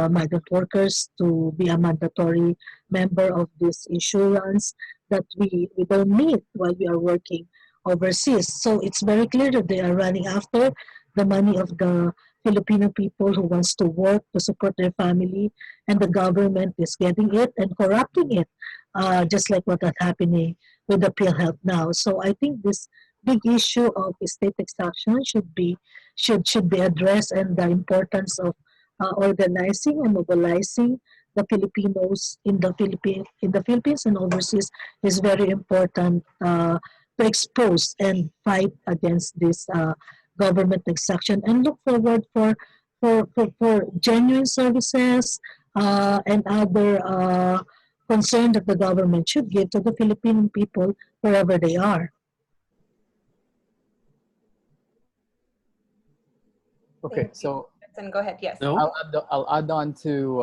migrant workers to be a mandatory member of this insurance that we don't need while we are working overseas. So it's very clear that they are running after the money of the Filipino people who wants to work to support their family, and the government is getting it and corrupting it, just like what is happening with the PhilHealth now. So I think this big issue of state extraction should be addressed, and the importance of organizing and mobilizing the Filipinos in the Philippines and overseas is very important to expose and fight against this government exaction, and look forward for genuine services and other concern that the government should give to the Filipino people wherever they are. Okay, so Go ahead. Yes. No? I'll add on to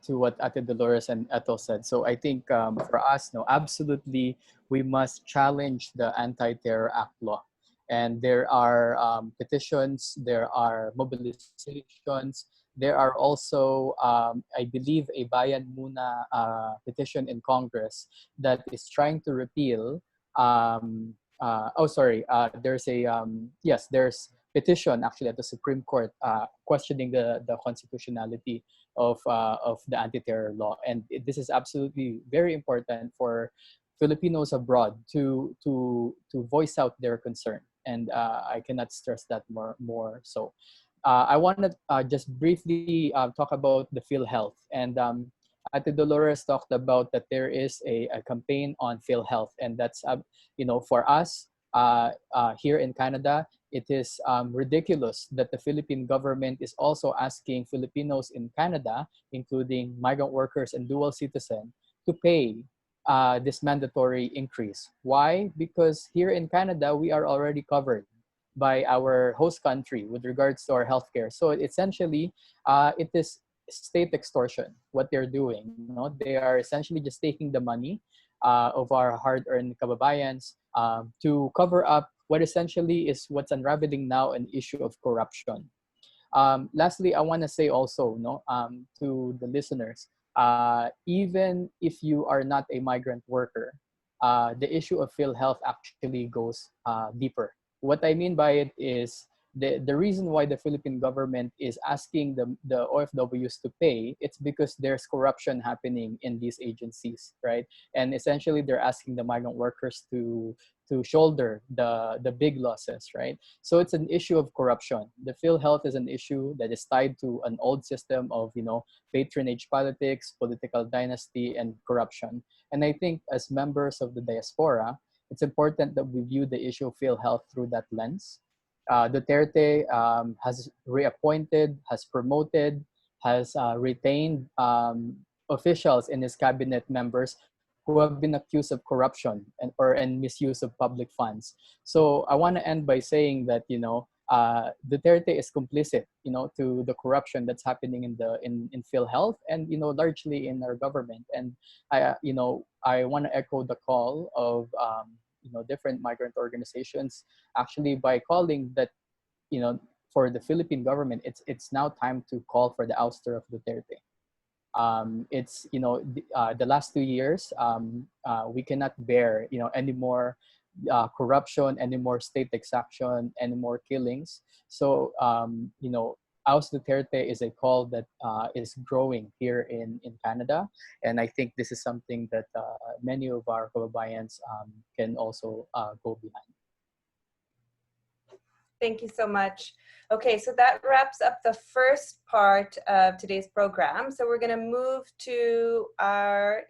what Ate Dolores and Ethel said. So I think for us, no, absolutely, we must challenge the Anti-Terror Act law. And there are petitions, there are mobilizations, there are also, I believe, a Bayan Muna petition in Congress that is trying to repeal. There's a there's petition actually at the Supreme Court questioning the constitutionality of the anti-terror law, and this is absolutely very important for Filipinos abroad to voice out their concern, and I cannot stress that more so. I want to just briefly talk about the PhilHealth, and Ate Dolores talked about that there is a campaign on PhilHealth, and that's for us here in Canada, it is ridiculous that the Philippine government is also asking Filipinos in Canada, including migrant workers and dual citizen, to pay this mandatory increase. Why? Because here in Canada, we are already covered by our host country with regards to our healthcare. So essentially, it is state extortion. What they're doing, they are essentially just taking the money of our hard-earned kababayans to cover up what essentially is what's unraveling now an issue of corruption. Lastly, I want to say also, to the listeners, even if you are not a migrant worker, the issue of PhilHealth actually goes deeper. What I mean by it is the reason why the Philippine government is asking the OFWs to pay, it's because there's corruption happening in these agencies, right? And essentially they're asking the migrant workers to shoulder the big losses, right? So it's an issue of corruption. The PhilHealth is an issue that is tied to an old system of, patronage politics, political dynasty, and corruption. And I think as members of the diaspora, it's important that we view the issue of PhilHealth through that lens. Duterte has reappointed, has promoted, has retained officials in his cabinet members who have been accused of corruption and misuse of public funds. So I want to end by saying that Duterte is complicit, to the corruption that's happening in PhilHealth and largely in our government. And I want to echo the call of different migrant organizations actually by calling that for the Philippine government, it's now time to call for the ouster of Duterte. It's the last 2 years we cannot bear any more corruption, any more state exaction, any more killings. So oust Duterte is a call that is growing here in Canada, and I think this is something that many of our kababayans can also go behind. Thank you so much. Okay, so that wraps up the first part of today's program. So we're going to move to our,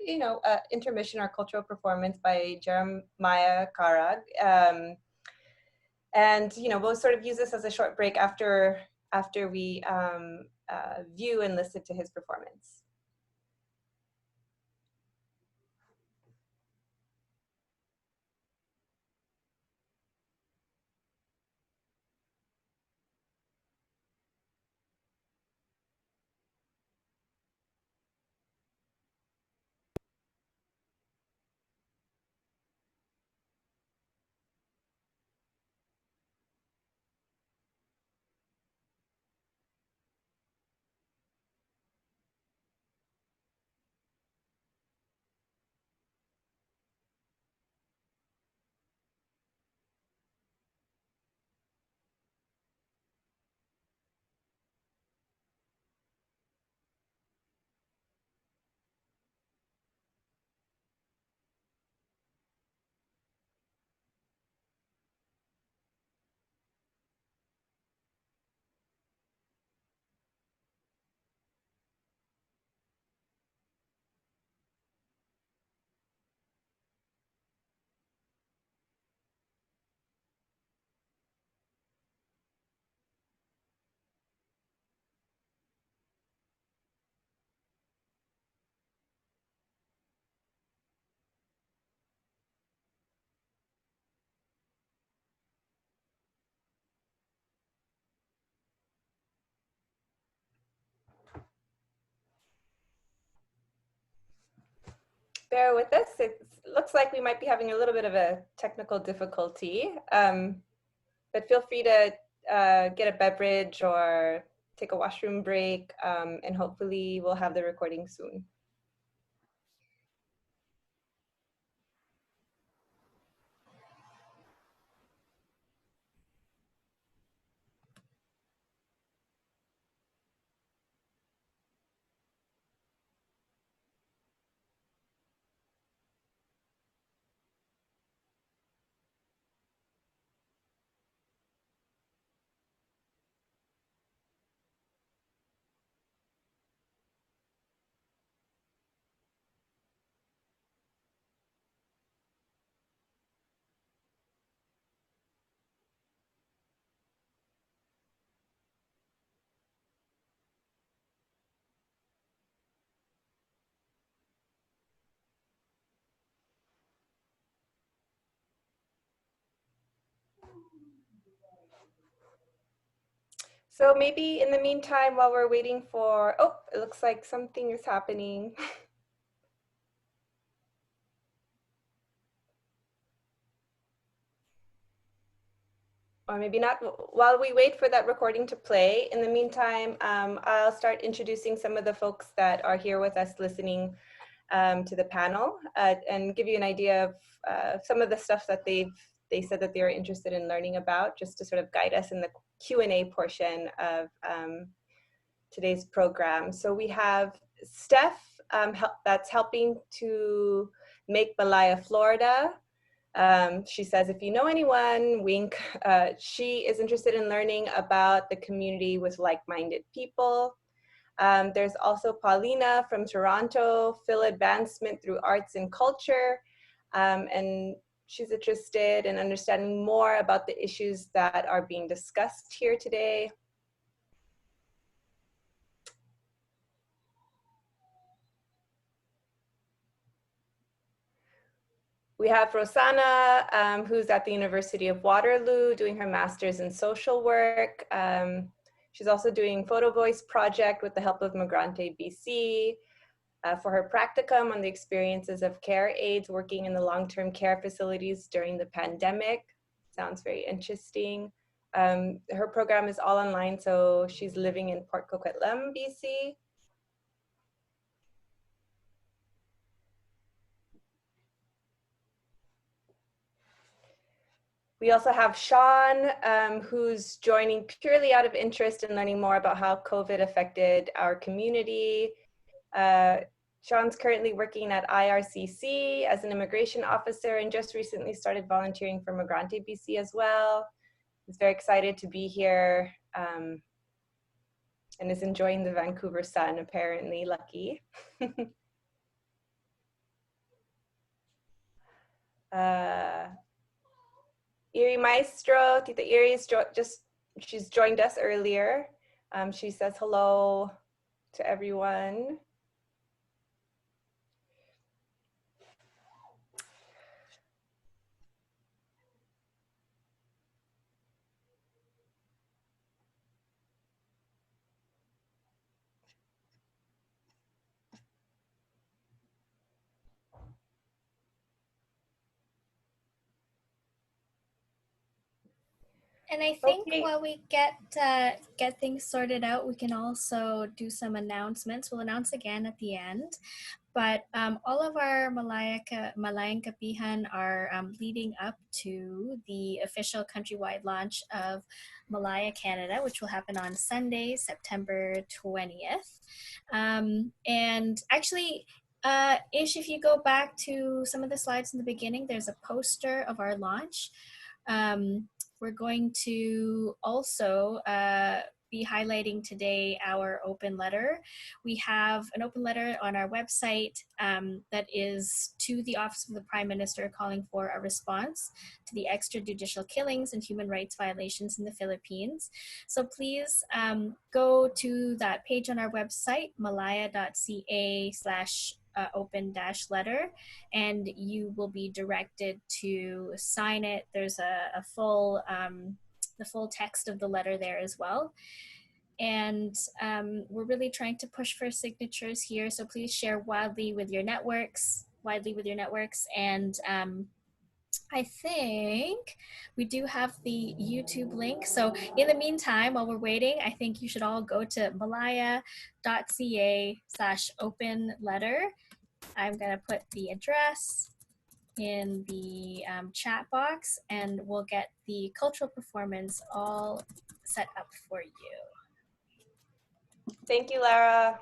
intermission, our cultural performance by Jeremiah Karag. And, we'll sort of use this as a short break after we view and listen to his performance. Bear with us. It looks like we might be having a little bit of a technical difficulty, but feel free to get a beverage or take a washroom break, and hopefully we'll have the recording soon. So maybe in the meantime, while we're waiting for, oh, it looks like something is happening. Or maybe not. While we wait for that recording to play, in the meantime, I'll start introducing some of the folks that are here with us listening to the panel and give you an idea of some of the stuff that they said that they were interested in learning about, just to sort of guide us in the Q&A portion of today's program. So we have Steph that's helping to make Malaya, Florida. She says, if you know anyone, wink. She is interested in learning about the community with like-minded people. There's also Paulina from Toronto, Phil Advancement through Arts and Culture. And she's interested in understanding more about the issues that are being discussed here today. We have Rosanna, who's at the University of Waterloo doing her master's in social work. She's also doing Photo Voice project with the help of Migrante-BC for her practicum on the experiences of care aides working in the long-term care facilities during the pandemic. Sounds very interesting. Her program is all online, so she's living in Port Coquitlam, BC. We also have Sean, who's joining purely out of interest in learning more about how COVID affected our community. Sean's currently working at IRCC as an immigration officer and just recently started volunteering for Migrante-BC as well. He's very excited to be here and is enjoying the Vancouver sun, apparently, lucky. Erie Maestro, Tita Erie is she's joined us earlier. She says hello to everyone. And I think while we get things sorted out, we can also do some announcements. We'll announce again at the end. But all of our Malayang Kapihan are leading up to the official countrywide launch of Malaya Canada, which will happen on Sunday, September 20th. And actually, Ish, if you go back to some of the slides in the beginning, there's a poster of our launch. We're going to also be highlighting today our open letter. We have an open letter on our website that is to the Office of the Prime Minister calling for a response to the extrajudicial killings and human rights violations in the Philippines. So please go to that page on our website, malaya.ca/open-letter, and you will be directed to sign it. There's a full the full text of the letter there as well. And we're really trying to push for signatures here, so please share widely with your networks. And I think we do have the YouTube link. So in the meantime, while we're waiting, I think you should all go to malaya.ca/open-letter. I'm gonna put the address in the chat box, and we'll get the cultural performance all set up for you. Thank you, Lara.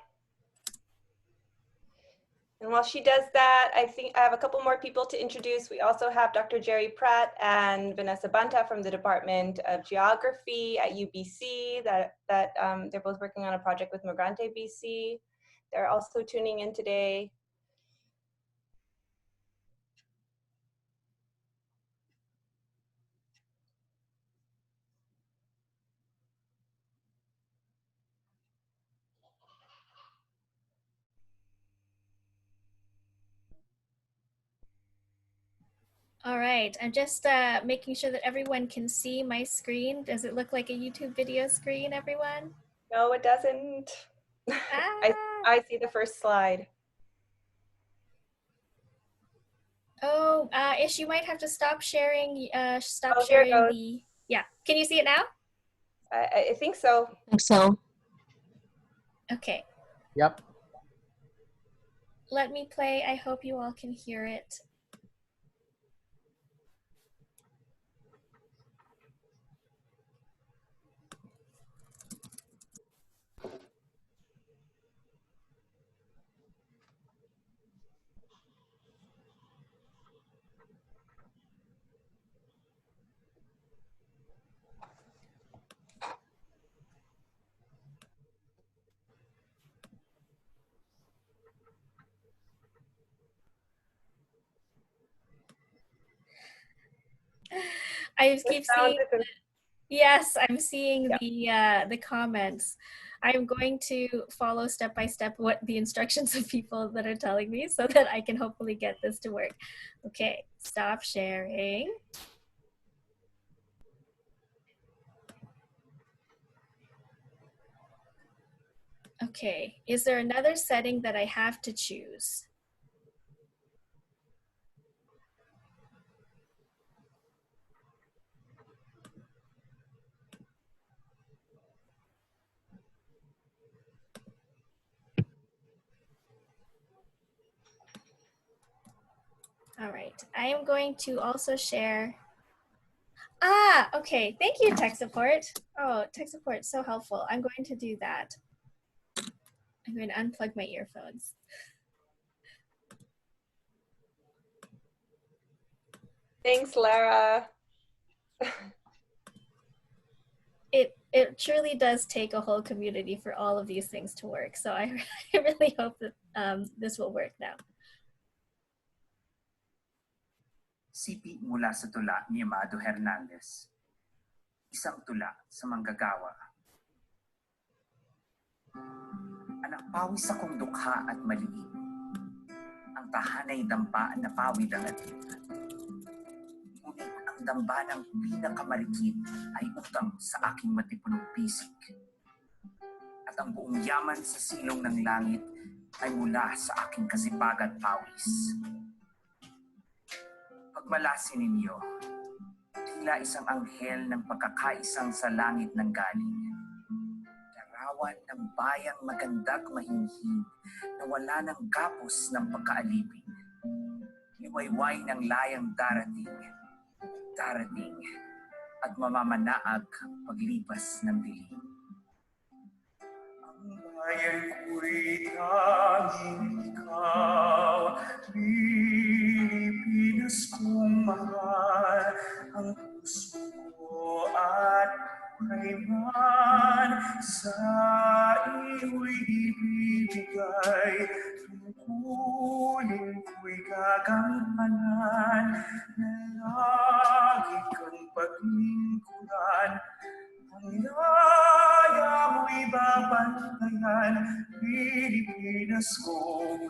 And while she does that, I think I have a couple more people to introduce. We also have Dr. Jerry Pratt and Vanessa Banta from the Department of Geography at UBC. They're both working on a project with Migrante-BC. They're also tuning in today. All right, I'm just making sure that everyone can see my screen. Does it look like a YouTube video screen, everyone? No, it doesn't. Ah. I see the first slide. Oh, Ish, you might have to stop sharing. Stop Oh, here it sharing goes. the. Yeah, can you see it now? I think so. I think so. Okay, Yep. let me play. I hope you all can hear it. I just keep seeing. Yes, I'm seeing the comments. I'm going to follow step by step what the instructions of people that are telling me so that I can hopefully get this to work. Okay, stop sharing. Okay, is there another setting that I have to choose? All right, I am going to also share. Ah, okay, thank you, tech support. Oh, tech support, so helpful. I'm going to do that. I'm going to unplug my earphones. Thanks, Lara. It truly does take a whole community for all of these things to work. So I really hope that this will work now. Sipi mula sa tula ni Amado Hernandez. Isang tula sa manggagawa. Anak pawis akong dukha at maliit. Ang tahanay dampa na pawid ang atin. Ngunit ang damba ng pinakamarikit ay utang sa aking matipunong pisik. At ang buong yaman sa silong ng langit ay mula sa aking kasipag at pawis. Pagmalasin ninyo, tila isang anghel ng pagkakaisang sa langit ng galing. Larawan ng bayang magandag mahinhin na wala ng gapos ng pagkaalipin. Liwayway ng layang darating at mamamanaag paglipas ng dilim. Ang bayan ko'y tanging ikaw, Pilipinas kong mahal, ang puso ko at kailan sa iyo'y ibibigay. Tungkulin ko'y gagampanan, na lagi kang paglingkuran. Ang yaya mo'y babantayan, Pilipinas kong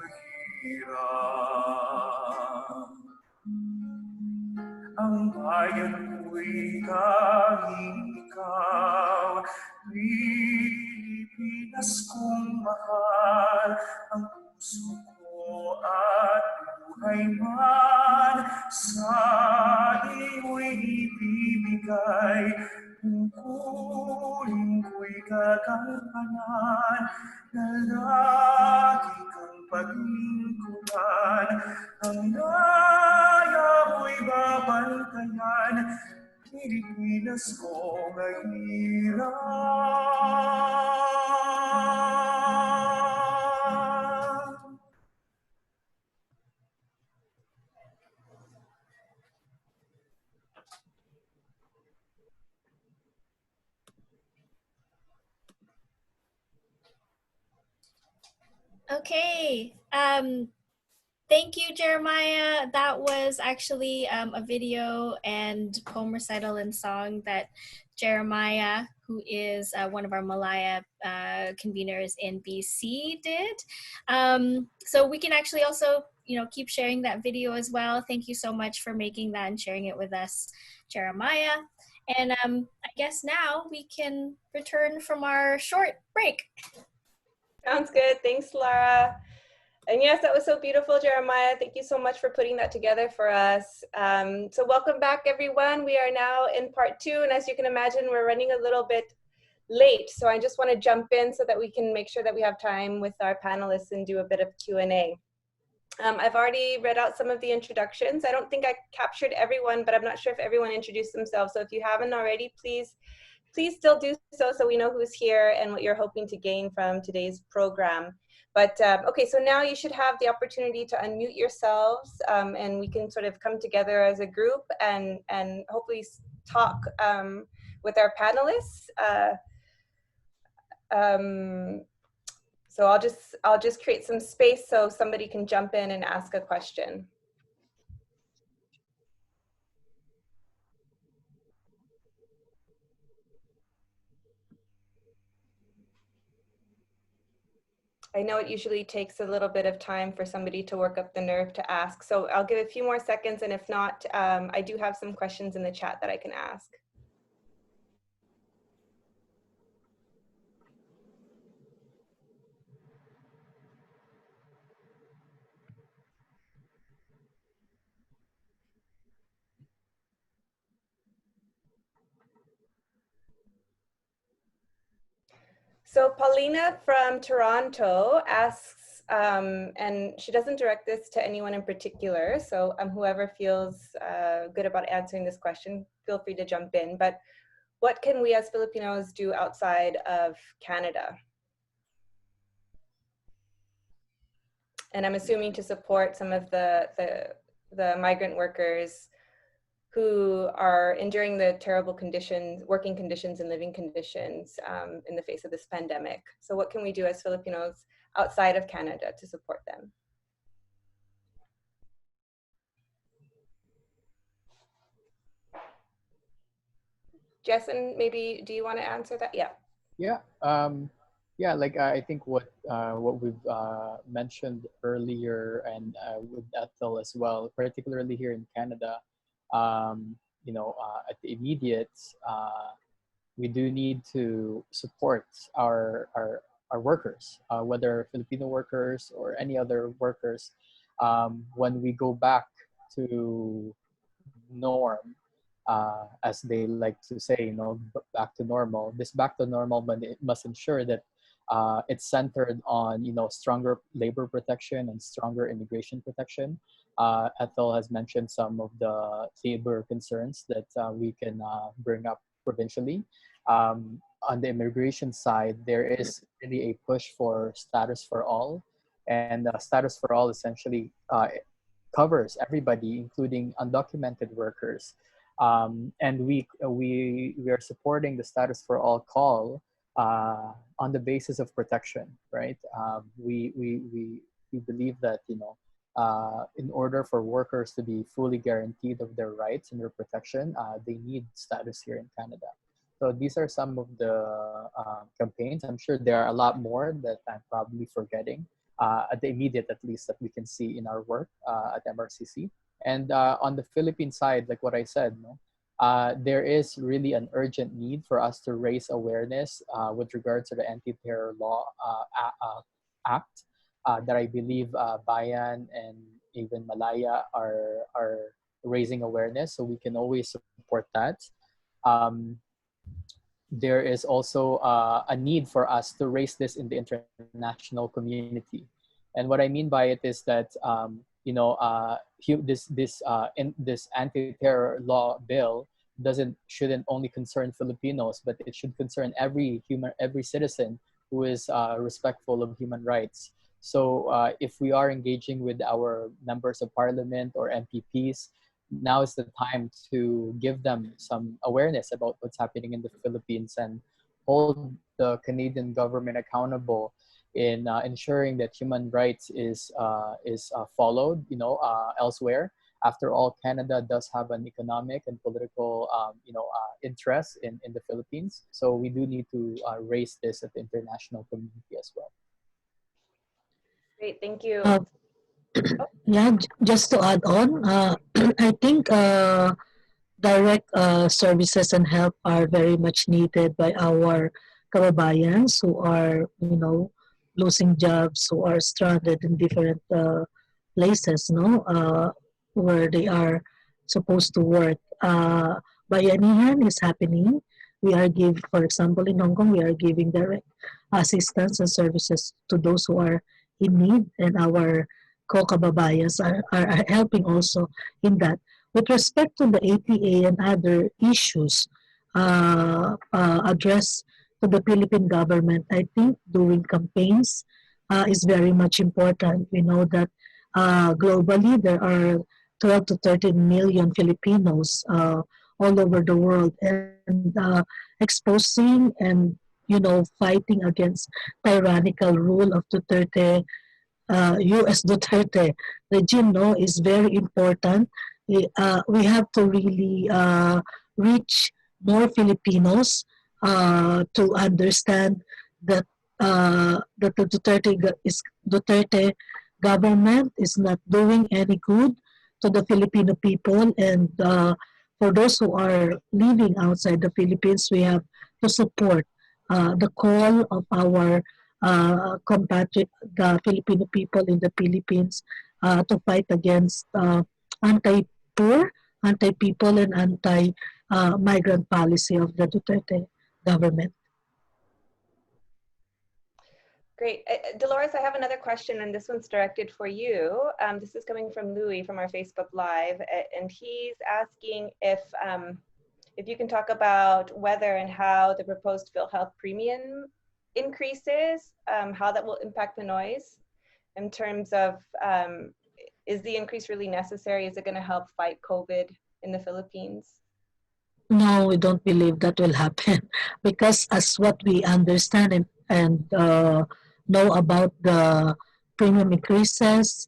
hirap. Ang bayan ko'y tanging ikaw, Pilipinas kong mahal, ang puso ko at buhay man sa iyo'y ibibigay. Tungkulin ko'y gagampanan, na lagi kang paglingkuran. Ang daya mo'y babantayan, Pilipinas kong hirap. Okay. Thank you, Jeremiah. That was actually a video and poem recital and song that Jeremiah, who is one of our Malaya conveners in BC, did. So we can actually also, keep sharing that video as well. Thank you so much for making that and sharing it with us, Jeremiah. And I guess now we can return from our short break. Sounds good. Thanks, Lara. And yes, that was so beautiful, Jeremiah. Thank you so much for putting that together for us. So welcome back, everyone. We are now in part 2. And as you can imagine, we're running a little bit late. So I just want to jump in so that we can make sure that we have time with our panelists and do a bit of Q&A. I've already read out some of the introductions. I don't think I captured everyone, but I'm not sure if everyone introduced themselves. So if you haven't already, please still do so we know who's here and what you're hoping to gain from today's program. But okay, so now you should have the opportunity to unmute yourselves and we can sort of come together as a group and hopefully talk with our panelists. So I'll just create some space so somebody can jump in and ask a question. I know it usually takes a little bit of time for somebody to work up the nerve to ask. So I'll give a few more seconds, and if not, I do have some questions in the chat that I can ask. So Paulina from Toronto asks, and she doesn't direct this to anyone in particular, so whoever feels good about answering this question, feel free to jump in. But what can we as Filipinos do outside of Canada? And I'm assuming to support some of the migrant workers who are enduring the terrible conditions, working conditions and living conditions in the face of this pandemic. So what can we do as Filipinos outside of Canada to support them? Jesson, maybe, do you want to answer that? Yeah. Yeah, like I think what we've mentioned earlier and with Ethel as well, particularly here in Canada, at the immediate, we do need to support our workers, whether Filipino workers or any other workers. When we go back to norm, as they like to say, back to normal. This back to normal, but it must ensure that it's centered on stronger labor protection and stronger immigration protection. Ethel has mentioned some of the labor concerns that we can bring up provincially. On the immigration side, there is really a push for status for all, and status for all essentially covers everybody, including undocumented workers. And we are supporting the status for all call on the basis of protection, right? We believe that in order for workers to be fully guaranteed of their rights and their protection, they need status here in Canada. So these are some of the campaigns. I'm sure there are a lot more that I'm probably forgetting. At the immediate, at least, that we can see in our work at MRCC. And on the Philippine side, like what I said, there is really an urgent need for us to raise awareness with regards to the Anti-Terror Law Act that I believe Bayan and even Malaya are raising awareness, so we can always support that. There is also a need for us to raise this in the international community. And what I mean by it is that this anti-terror law bill shouldn't only concern Filipinos, but it should concern every citizen who is respectful of human rights. So if we are engaging with our members of parliament or MPPs, now is the time to give them some awareness about what's happening in the Philippines and hold the Canadian government accountable in ensuring that human rights is followed, elsewhere. After all, Canada does have an economic and political, interest in the Philippines. So we do need to raise this at the international community as well. Great, thank you. Yeah, just to add on, I think direct services and help are very much needed by our kababayans who are, losing jobs, who are stranded in different places, no, where they are supposed to work. Bayanihan is happening. We are for example, in Hong Kong, we are giving direct assistance and services to those who are in need, and our co-kababayans are helping also in that. With respect to the ATA and other issues addressed to the Philippine government, I think doing campaigns is very much important. We know that globally there are 12 to 13 million Filipinos all over the world, and exposing and fighting against tyrannical rule of Duterte, U.S. Duterte regime, no, is very important. We have to really reach more Filipinos to understand that that the Duterte government is not doing any good to the Filipino people, and for those who are living outside the Philippines, we have to support the call of our the Filipino people in the Philippines to fight against anti-poor, anti-people, and anti-migrant policy of the Duterte government. Great. Dolores, I have another question, and this one's directed for you. This is coming from Louis from our Facebook Live, and he's asking if you can talk about whether and how the proposed PhilHealth premium increases, how that will impact the noise in terms of, is the increase really necessary? Is it going to help fight COVID in the Philippines? No, we don't believe that will happen because as what we understand and know about the premium increases,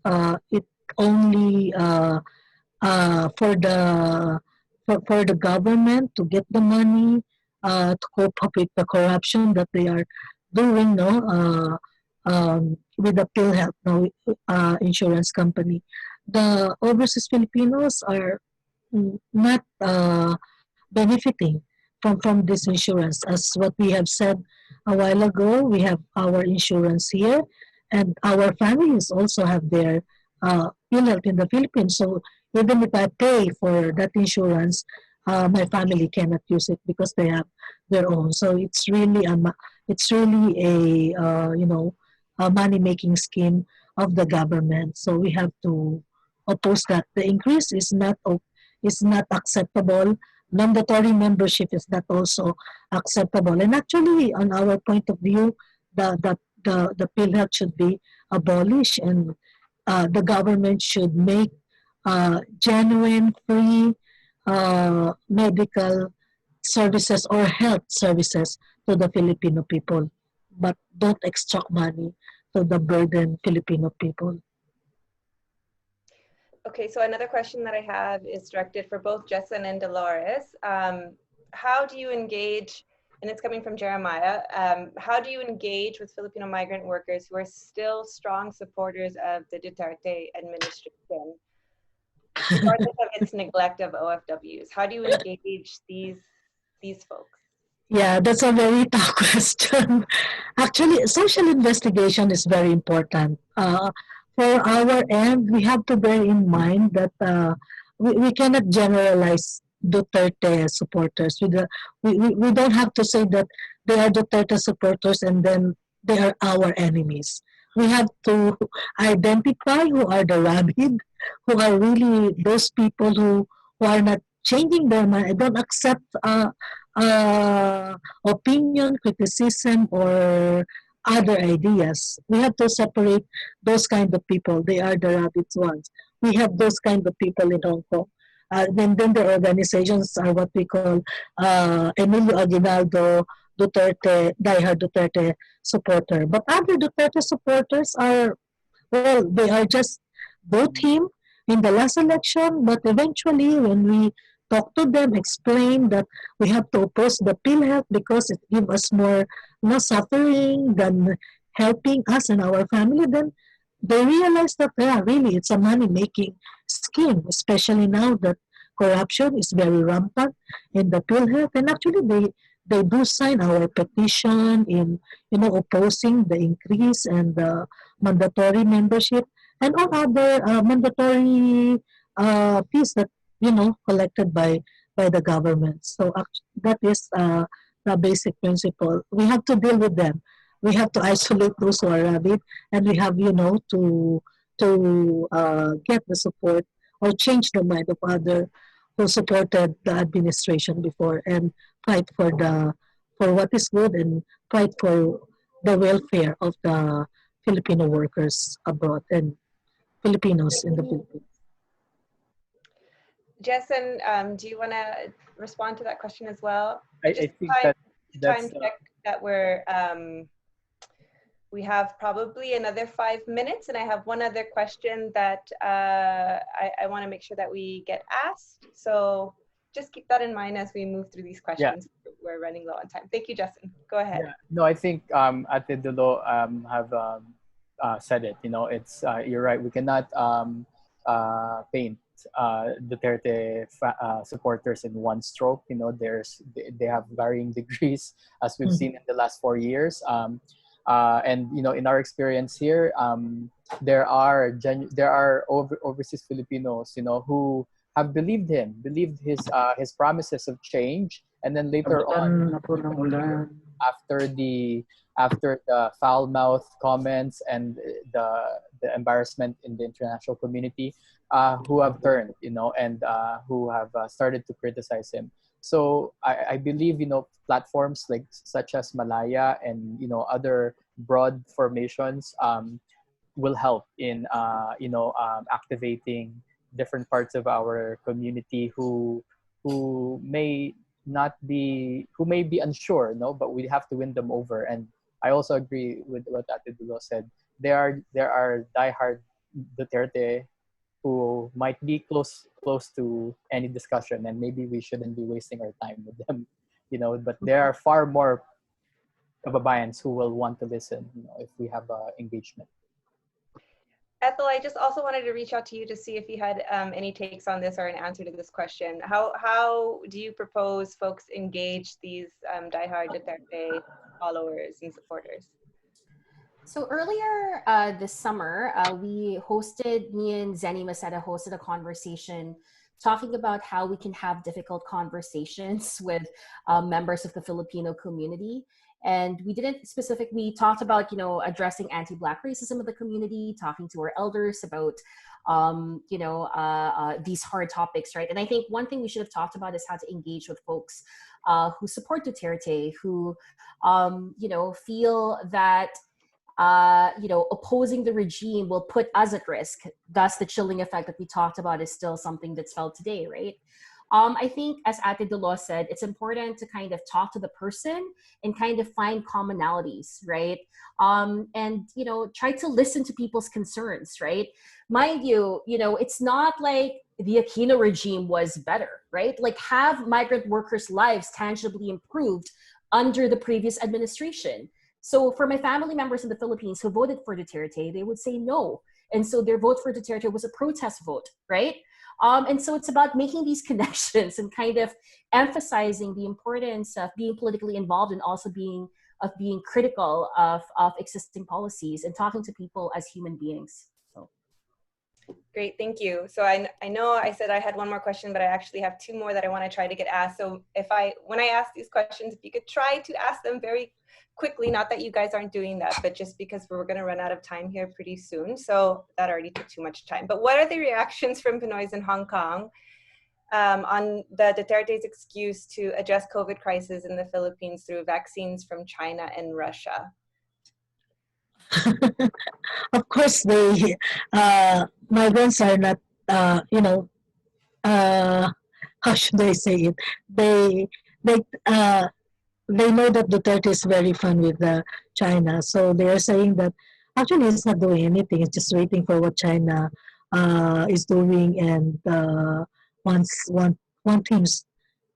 it only for the government to get the money to cope up with the corruption that they are doing, no, with the PhilHealth, no, insurance company. The overseas Filipinos are not benefiting from this insurance. As what we have said a while ago, we have our insurance here, and our families also have their PhilHealth in the Philippines. So even if I pay for that insurance, my family cannot use it because they have their own. So it's really a money making scheme of the government. So we have to oppose that. The increase is not acceptable. Mandatory membership is not also acceptable. And actually, on our point of view, the PhilHealth should be abolished, and the government should make genuine, free medical services or health services to the Filipino people, but don't extract money to the burden Filipino people. Okay, so another question that I have is directed for both Jesson and Dolores. How do you engage, and it's coming from Jeremiah, how do you engage with Filipino migrant workers who are still strong supporters of the Duterte administration, regardless of its neglect of OFWs? How do you engage these folks? Yeah, that's a very tough question. Actually, social investigation is very important. For our end, we have to bear in mind that we cannot generalize Duterte supporters. We don't have to say that they are Duterte supporters and then they are our enemies. We have to identify who are the rabid, who are really those people who are not changing their mind. I don't accept opinion, criticism, or other ideas. We have to separate those kind of people. They are the rabbits ones. We have those kind of people in Hong Kong. Then the organizations are what we call Emilio Aguinaldo Duterte, diehard Duterte supporter. But other Duterte supporters are, well, they are just vote him in the last election, but eventually when we talk to them, explain that we have to oppose the PhilHealth because it gives us more suffering than helping us and our family, then they realize that, yeah, really, it's a money-making scheme, especially now that corruption is very rampant in the PhilHealth. And actually, they do sign our petition in, opposing the increase and the mandatory membership and all other mandatory fees that, collected by the government. So that is the basic principle. We have to deal with them. We have to isolate those who are rabid, and we have, to get the support or change the mind of other who supported the administration before and fight for what is good and fight for the welfare of the Filipino workers abroad and Filipinos in the Philippines. Jesson, do you want to respond to that question as well? I think that's check that we have probably another 5 minutes, and I have one other question that I want to make sure that we get asked. So just keep that in mind as we move through these questions. Yeah. We're running low on time. Thank you, Jesson. Go ahead. Yeah. No, I think Ate Dulo have said it. It's you're right. We cannot paint Duterte supporters in one stroke. They have varying degrees, as we've seen in the last 4 years. And in our experience here, there are overseas Filipinos, who have believed his promises of change, and then later on, after the foul-mouthed comments and the embarrassment in the international community, who have turned, and who have started to criticize him. So I believe, platforms such as Malaya and, other broad formations will help in, activating different parts of our community who may be unsure, but we have to win them over. And I also agree with what Ate Dulo said. There are diehard Duterte who might be close to any discussion, and maybe we shouldn't be wasting our time with them, but there are far more kababayans who will want to listen, if we have engagement. Ethel, I just also wanted to reach out to you to see if you had any takes on this or an answer to this question. How do you propose folks engage these diehard Duterte followers and supporters? So earlier this summer, me and Zenny Maceda hosted a conversation talking about how we can have difficult conversations with members of the Filipino community. And we talked about, addressing anti-Black racism of the community, talking to our elders about, these hard topics, right? And I think one thing we should have talked about is how to engage with folks who support Duterte, who, feel that opposing the regime will put us at risk. Thus, the chilling effect that we talked about is still something that's felt today, right? I think, as Ate Dolores said, it's important to kind of talk to the person and kind of find commonalities, right? And, try to listen to people's concerns, right? Mind you, it's not like the Aquino regime was better, right? Like, have migrant workers' lives tangibly improved under the previous administration? So for my family members in the Philippines who voted for Duterte, they would say no. And so their vote for Duterte was a protest vote, right? And so it's about making these connections and kind of emphasizing the importance of being politically involved and also being critical of existing policies and talking to people as human beings. So. Great, thank you. So I know I said I had one more question, but I actually have two more that I want to try to get asked. So when I ask these questions, if you could try to ask them very quickly, not that you guys aren't doing that, but just because we're going to run out of time here pretty soon. So that already took too much time. But what are the reactions from Pinoys in Hong Kong on the Duterte's excuse to address COVID crisis in the Philippines through vaccines from China and Russia? Of course, migrants are not, how should I say it? They know that Duterte is very fun with China, so they are saying that actually it's not doing anything. It's just waiting for what China is doing and wants him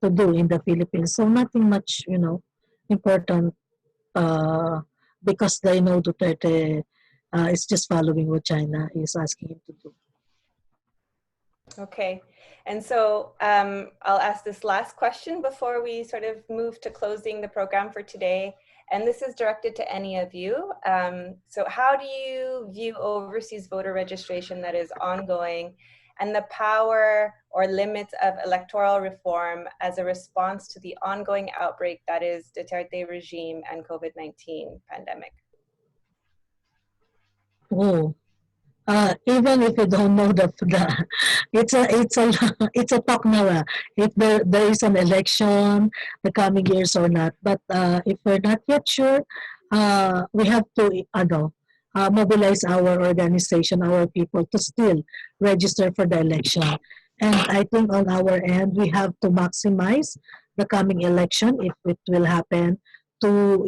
to do in the Philippines. So nothing much, important, because they know Duterte It's just following what China is asking him to do. Okay, and so I'll ask this last question before we sort of move to closing the program for today. And this is directed to any of you. So how do you view overseas voter registration that is ongoing and the power or limits of electoral reform as a response to the ongoing outbreak that is Duterte regime and COVID-19 pandemic? Oh, even if you don't know it's a talk now. If there is an election the coming years or not, but if we're not yet sure, we have to mobilize our organization, our people to still register for the election. And I think on our end we have to maximize the coming election if it will happen to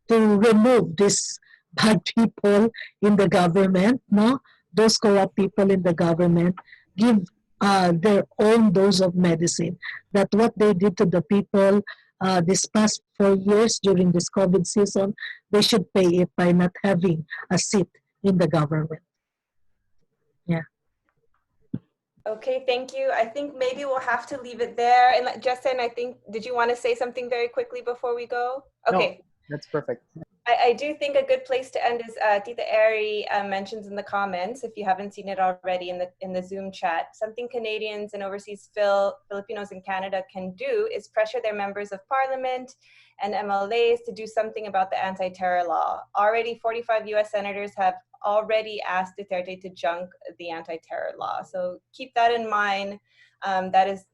to remove these bad people in the government, no? Those corrupt people in the government, give their own dose of medicine. That what they did to the people this past 4 years during this COVID season, they should pay it by not having a seat in the government. Yeah. Okay, thank you. I think maybe we'll have to leave it there. And Jesson, I think, did you want to say something very quickly before we go? Okay. No, that's perfect. I do think a good place to end is Tita Eri mentions in the comments, if you haven't seen it already in the Zoom chat, something Canadians and overseas Filipinos in Canada can do is pressure their members of parliament and MLAs to do something about the anti-terror law. Already 45 US senators have already asked Duterte to junk the anti-terror law. So keep that in mind. That is,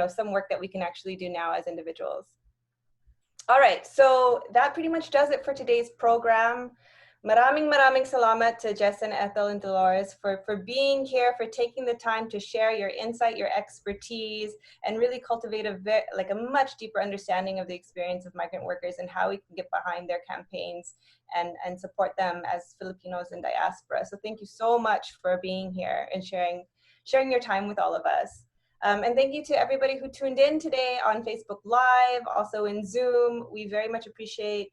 some work that we can actually do now as individuals. All right, so that pretty much does it for today's program. Maraming salamat to Jesson, Ethel, and Dolores for being here, for taking the time to share your insight, your expertise, and really cultivate a much deeper understanding of the experience of migrant workers and how we can get behind their campaigns and support them as Filipinos in diaspora. So thank you so much for being here and sharing your time with all of us. And thank you to everybody who tuned in today on Facebook Live, also in Zoom. We very much appreciate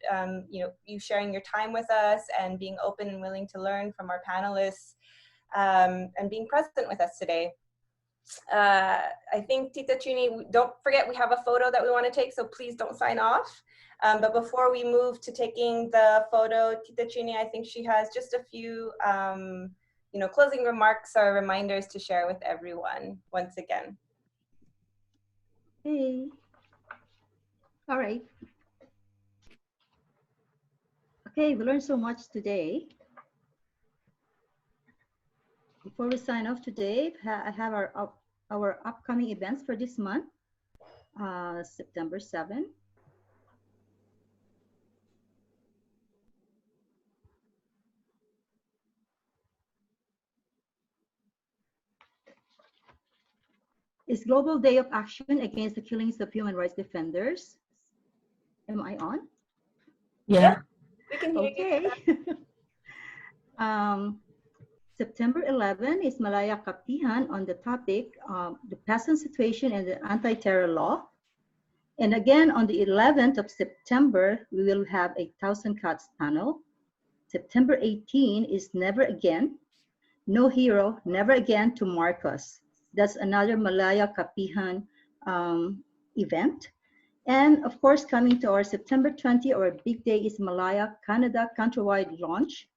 you sharing your time with us and being open and willing to learn from our panelists and being present with us today. I think Tita Trini, don't forget we have a photo that we want to take, so please don't sign off. But before we move to taking the photo, Tita Trini, I think she has just a few closing remarks or reminders to share with everyone once again. Hey. All right. Okay, we learned so much today. Before we sign off today, I have our upcoming events for this month, September 7. It's Global Day of Action Against the Killings of Human Rights Defenders. Am I on? Yeah. We can hear you. September 11 is Malaya Kapihan on the topic the peasant situation and the anti-terror law. And again, on the 11th of September, we will have a 1,000 Cuts panel. September 18 is Never Again, No Hero, Never Again to Marcos. That's another Malaya Kapihan event. And of course, coming to our September 20, our big day is Malaya Canada countrywide launch.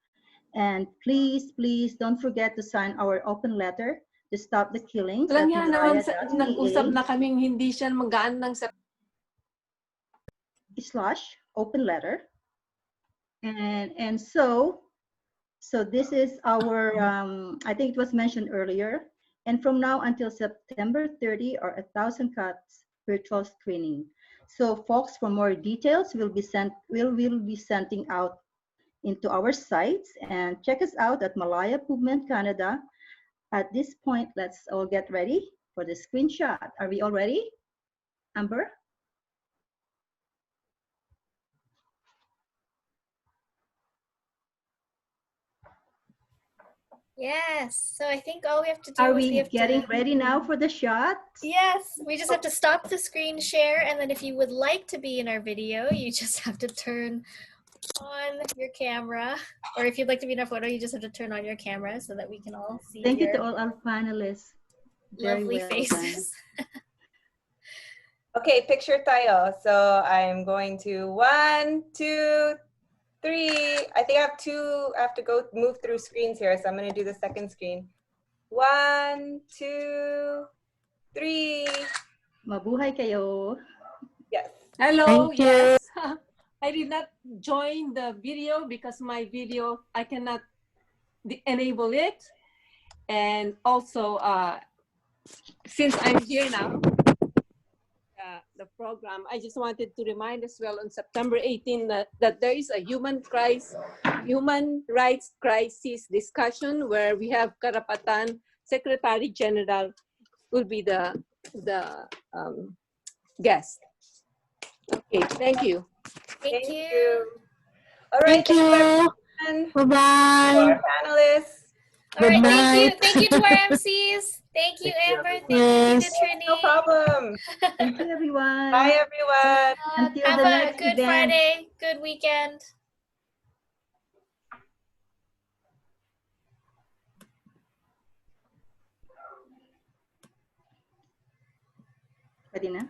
And please don't forget to sign our open letter to stop the killings. Alam niya naman, nag-usap na kaming hindi siya magaan ng / open letter. And so this is our, I think it was mentioned earlier. And from now until September 30 are 1,000 Cuts virtual screening. So folks, for more details, we'll be sending out into our sites, and check us out at Malaya Movement Canada. At this point, let's all get ready for the screenshot. Are we all ready, Amber? Yes, so I think all we have to do is we have getting ready now for the shot? Yes, we just have to stop the screen share, and then if you would like to be in our video, you just have to turn on your camera, or if you'd like to be in a photo, you just have to turn on your camera so that we can all see Thank you to your all our panelists. Very lovely well faces. Okay, picture tayo. So I'm going to 1, 2, 3. I think I have to go move through screens here. So I'm going to do the second screen. 1, 2, 3. Mabuhay kayo. Yes. Hello, Thank you. yes. I did not join the video because my video, I cannot enable it. And also, since I'm here now, the program, I just wanted to remind as well on September 18 that there is a human rights crisis discussion where we have Karapatan Secretary General will be the guest. Okay, thank you. Thank you. All right. Thank you. Everyone. To Bye-bye. our panelists. All right, Good thank you. night. Thank you to our MCs. Thank you, Thank you, Amber. everyone. Thank you, Yes. Trini. No problem. Thank you, everyone. Bye, everyone. Until Have the a next good event. Friday, good weekend. Pwede na?